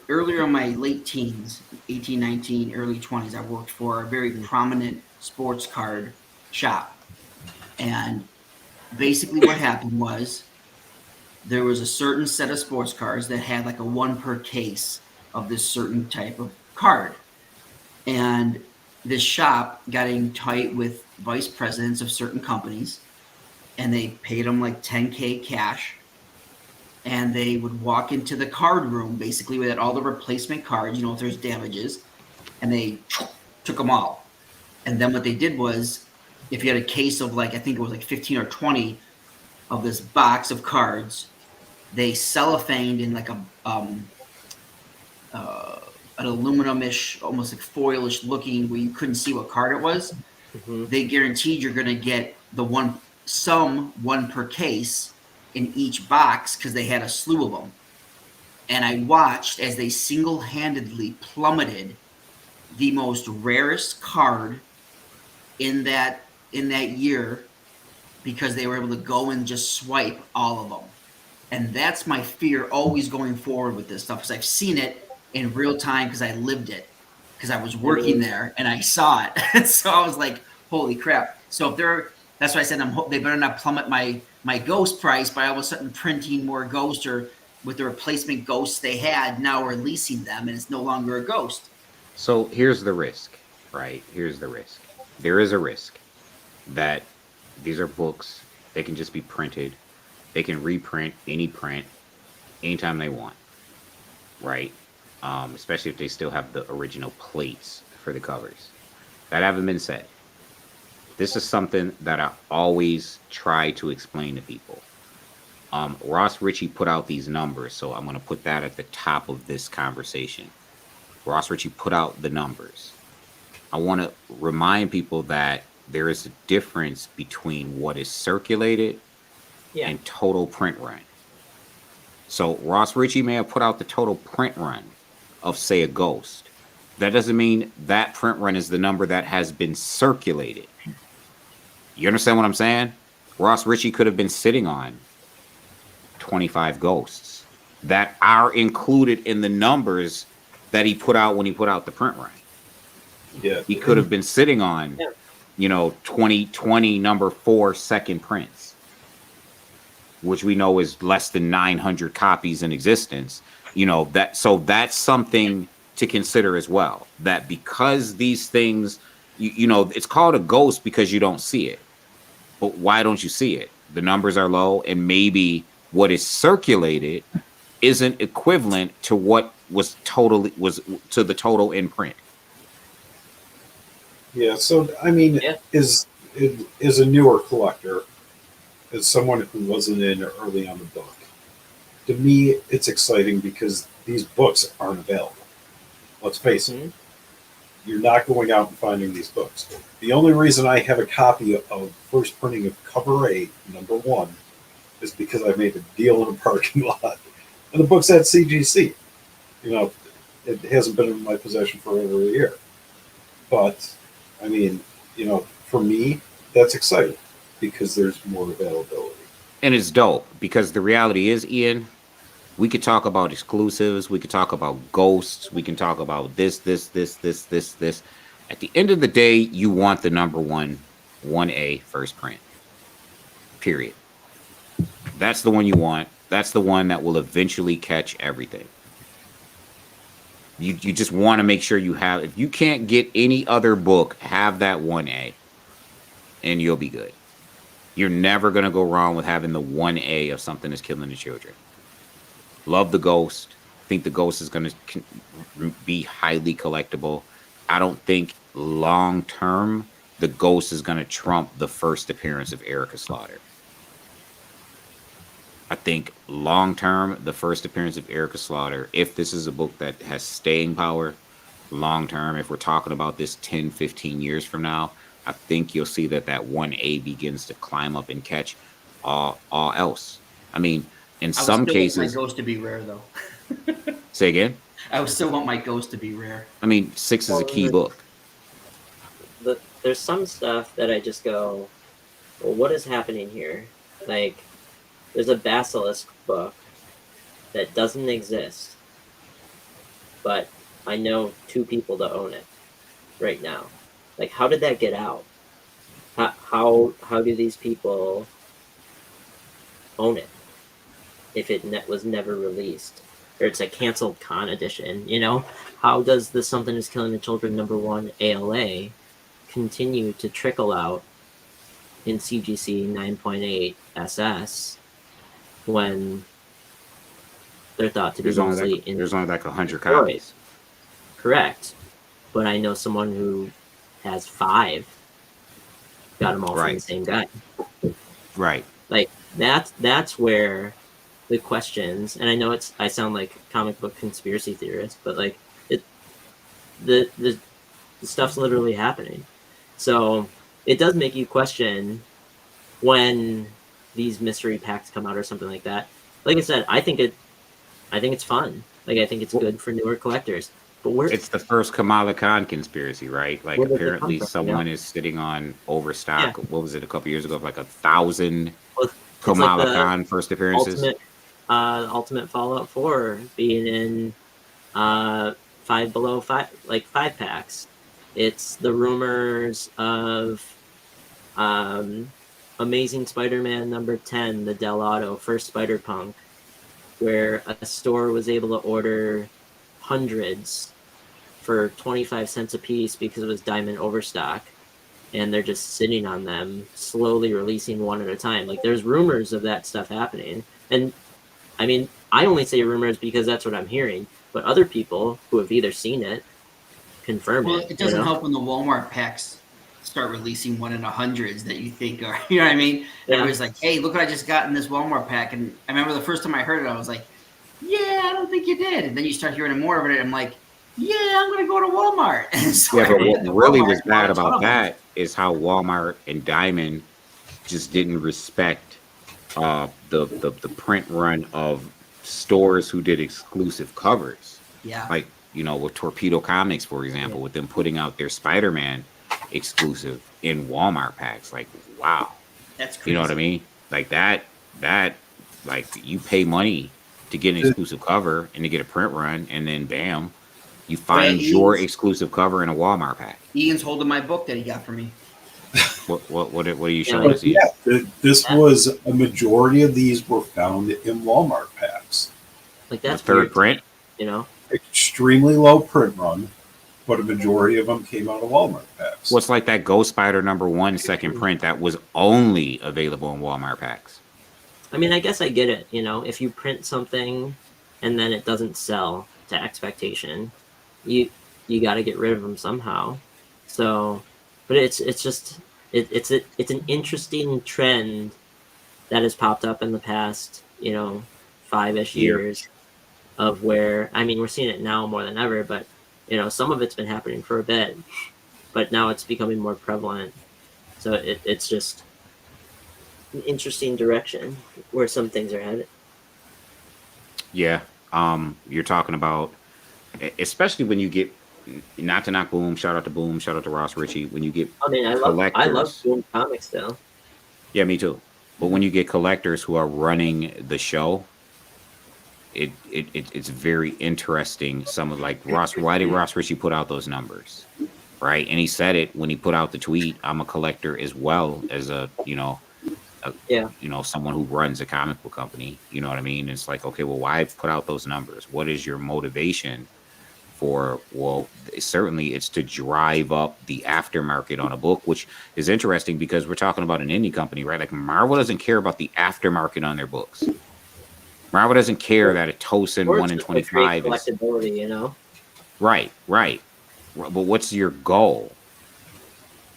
earlier in my late teens, 18, 19, early 20s. I worked for a very prominent sports card shop, and basically what happened was there was a certain set of sports cards that had like a one per case of this certain type of card. And this shop got in tight with vice presidents of certain companies, and they paid them like 10K cash. And they would walk into the card room basically with all the replacement cards, if there's damages, and they took them all. And then what they did was, if you had a case of like, I think it was like 15 or 20 of this box of cards, they cellophaned in like uh, an aluminum-ish, almost like foilish looking, where you couldn't see what card it was. Mm-hmm. They guaranteed you're going to get the one per case in each box because they had a slew of them. And I watched as they single-handedly plummeted the most rarest card in that in that year because they were able to go and just swipe all of them. And that's my fear always going forward with this stuff, because I've seen it in real time because I lived it, because I was working there and I saw it. And so I was like, holy crap. So if they're, that's why I said they better not plummet my ghost price by all of a sudden printing more ghosts, or with the replacement ghosts they had, now releasing them and it's no longer a ghost. So here's the risk, right? Here's the risk. There is a risk that these are books. They can just be printed. They can reprint any print anytime they want, right? Especially if they still have the original plates for the covers. That haven't been said. This is something that I always try to explain to people. Ross Ritchie put out these numbers, so I'm going to put that at the top of this conversation. Ross Ritchie put out the numbers. I want to remind people that there is a difference between what is circulated and total print run. So Ross Ritchie may have put out the total print run of, say, a ghost. That doesn't mean that print run is the number that has been circulated. You understand what I'm saying? Ross Ritchie could have been sitting on 25 ghosts that are included in the numbers that he put out when he put out the print run. Yeah. He could have been sitting on, 2020 number 4 second prints, which we know is less than 900 copies in existence. So that's something to consider as well. That because these things, it's called a ghost because you don't see it. But why don't you see it? The numbers are low, and maybe what is circulated isn't equivalent to what was to the total in print. Yeah. So I mean, is a newer collector, as someone who wasn't in early on the book, to me it's exciting because these books aren't available. Let's face it. You're not going out and finding these books. The only reason I have a copy of first printing of cover 8, number 1, is because I made a deal in a parking lot. And the book's at CGC. It hasn't been in my possession for over a year. But, I mean, for me, that's exciting because there's more availability. And it's dope because the reality is, Ian, we could talk about exclusives. We could talk about ghosts. We can talk about this. At the end of the day, you want the number 1A first print. Period. That's the one you want. That's the one that will eventually catch everything. You just want to make sure you have. If you can't get any other book, have that 1A, and you'll be good. You're never going to go wrong with having the 1A of something that's killing the children. Love the ghost. Think the ghost is going to be highly collectible. I don't think long term the ghost is going to trump the first appearance of Erica Slaughter. I think long term, the first appearance of Erica Slaughter, if this is a book that has staying power, long term, if we're talking about this 10, 15 years from now, I think you'll see that 1A begins to climb up and catch all else. I mean, in some cases, want my ghost to be rare, though. Say again? I would still want my ghost to be rare. I mean, 6 is a key book. There's some stuff that I just go, well, what is happening here? Like, there's a Basilisk book that doesn't exist, but I know 2 people that own it right now. Like, how did that get out? How do these people own it if it was never released, or it's a canceled con edition? How does the Something Is Killing the Children number 1 ALA continue to trickle out in CGC 9.8 SS when they're thought to be There's only like 100 copies. Correct, but I know someone who has 5, got them all from the same guy. Right. Like that's where the questions, and I know I sound like comic book conspiracy theorist, but like the stuff's literally happening. So it does make you question when these mystery packs come out or something like that. Like I said, I think it's fun. Like, I think it's good for newer collectors. But where It's the first Kamala Khan conspiracy, right? Like Where did it come apparently from, someone is sitting on overstock. What was it, a couple years ago, of like 1,000 well, it's like Kamala the Khan first appearances? ultimate Fallout 4 being in Five Below, five packs. It's the rumors of Amazing Spider-Man number 10, the Del Auto first Spider-Punk, where a store was able to order hundreds for 25 cents a piece because it was diamond overstock, and they're just sitting on them, slowly releasing one at a time. Like, there's rumors of that stuff happening. And I mean, I only say rumors because that's what I'm hearing, but other people who have either seen it confirm Well, it. it doesn't help when the Walmart packs start releasing one in the hundreds that you think are, you know what I mean? Yeah. Everybody's like, hey, look what I just got in this Walmart pack. And I remember the first time I heard it, I was like, yeah, I don't think you did. And then you start hearing more of it. And I'm like, yeah, I'm going to go to Walmart. And so Yeah, I but went what to really Walmart was and bought bad a ton about of them. that is how Walmart and Diamond just didn't respect the print run of stores who did exclusive covers. Yeah. Like, you know, with Torpedo Comics, for example, with them putting out their Spider-Man exclusive in Walmart packs. Like, wow. That's crazy. You know what I mean? Like that, like you pay money to get an exclusive cover and to get a print run, and then bam, you find your exclusive cover in a Walmart pack. Ian's holding my book that he got for me. What are you showing us? Yeah, this was a majority of these were found in Walmart packs. Like, that's third weird to print, me, you know? Extremely low print run, but a majority of them came out of Walmart packs. What's like that Ghost Spider #1 second print that was only available in Walmart packs? I mean, I guess I get it, you know, if you print something and then it doesn't sell to expectation, you got to get rid of them somehow. So, but it's just it's an interesting trend that has popped up in the past, you know, 5-ish years of where, I mean, we're seeing it now more than ever, but you know, some of it's been happening for a bit, but now it's becoming more prevalent. So it's just an interesting direction where some things are headed. Yeah. You're talking about, especially when you get, not to knock Boom, shout out to Boom, shout out to Ross Ritchie, when you get I mean, I love Boom Comics still. Yeah, me too. But when you get collectors who are running the show, it's very interesting. Some of, like, why did Ross Ritchie put out those numbers? Right? And he said it when he put out the tweet, I'm a collector as well as someone who runs a comic book company. You know what I mean? It's like, okay, well, why put out those numbers? What is your motivation for? Well, certainly it's to drive up the aftermarket on a book, which is interesting because we're talking about an indie company, right? Like, Marvel doesn't care about the aftermarket on their books. Marvel doesn't care that a Tosin 1 in 25 is collectability, you know? Right. But what's your goal?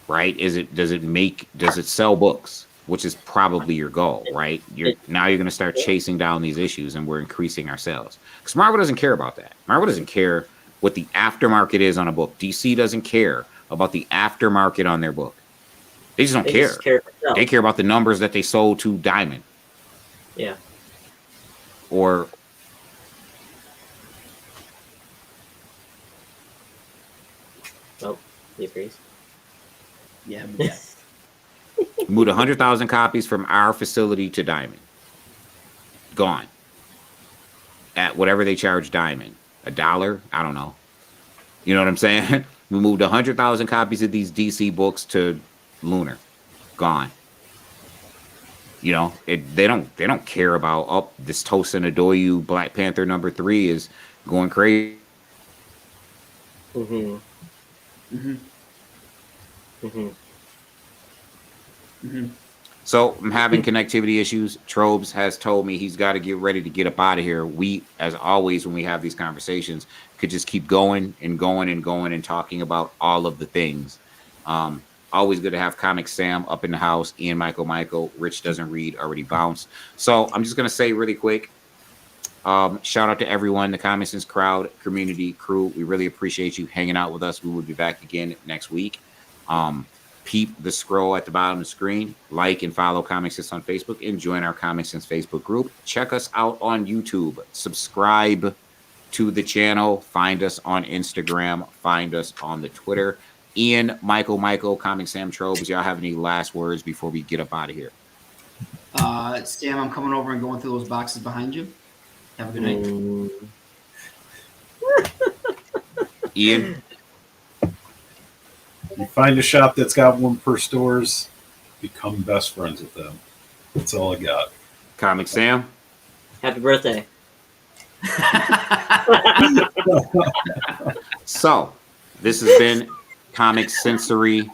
Right? Does it sell books? Which is probably your goal, right? Now you're going to start chasing down these issues, and we're increasing our sales. Because Marvel doesn't care about that. Marvel doesn't care what the aftermarket is on a book. DC doesn't care about the aftermarket on their book. They just don't care. They care about the numbers that they sold to Diamond. Yeah. Or he agrees. Yeah. moved 100,000 copies from our facility to Diamond. Gone. At whatever they charge Diamond. $1? I don't know. You know what I'm saying? We moved 100,000 copies of these DC books to Lunar. Gone. You know, they don't care about, this Tosin Adoyu Black Panther #3 is going crazy. Mm-hmm. Mm-hmm. Mm-hmm. Mm-hmm. So I'm having connectivity issues. Trobes has told me he's got to get ready to get up out of here. We, as always, when we have these conversations, could just keep going and going and going and talking about all of the things. Always good to have Comicsam up in the house. Ian Michael, Rich doesn't read, already bounced. So I'm just going to say really quick, shout out to everyone, the ComiXsense crowd, community, crew. We really appreciate you hanging out with us. We will be back again next week. Peep the scroll at the bottom of the screen. Like and follow ComiXsense on Facebook and join our ComiXsense Facebook group. Check us out on YouTube. Subscribe to the channel. Find us on Instagram. Find us on the Twitter. Ian, Michael, Comicsam, Trobes. Y'all have any last words before we get up out of here? Sam, I'm coming over and going through those boxes behind you. Have a good night. Ian? You find a shop that's got one per stores, become best friends with them. That's all I got. Comicsam? Happy birthday. So, this has been comiXsensory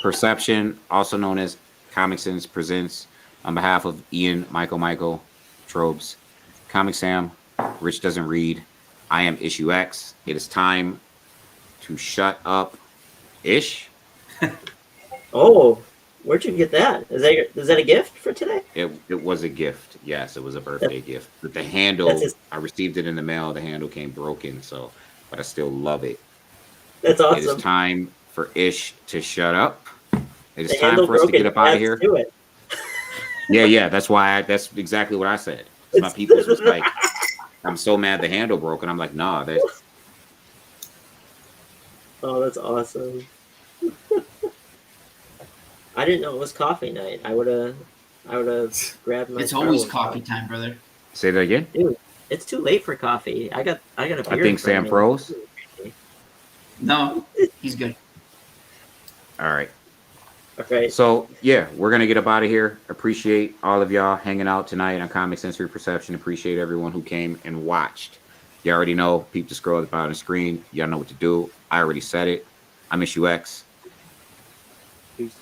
Perception, also known as ComiXsense Presents. On behalf of Ian, Michael, Trobes, Comicsam, Rich Doesn't Read, I am Issue X. It is time to shut up, Ish. Oh, where'd you get that? Is that a gift for today? It was a gift. Yes, it was a birthday gift. But the handle, I received it in the mail. The handle came broken, but I still love it. That's awesome. It is time for Ish to shut up. It is time for us to get up out of here. Yeah. That's exactly what I said. My people was like, I'm so mad the handle broke, and I'm like, nah. Oh, that's awesome. I didn't know it was coffee night. I would have grabbed my. It's always coffee time, brother. Say that again. Dude, it's too late for coffee. I got a beer. I think Sam froze. No, he's good. All right. Okay. So yeah, we're gonna get up out of here. Appreciate all of y'all hanging out tonight on comiXsensory Perception. Appreciate everyone who came and watched. You already know. Peep the scroll at the bottom of the screen. Y'all know what to do. I already said it. I'm Issue X. Peace.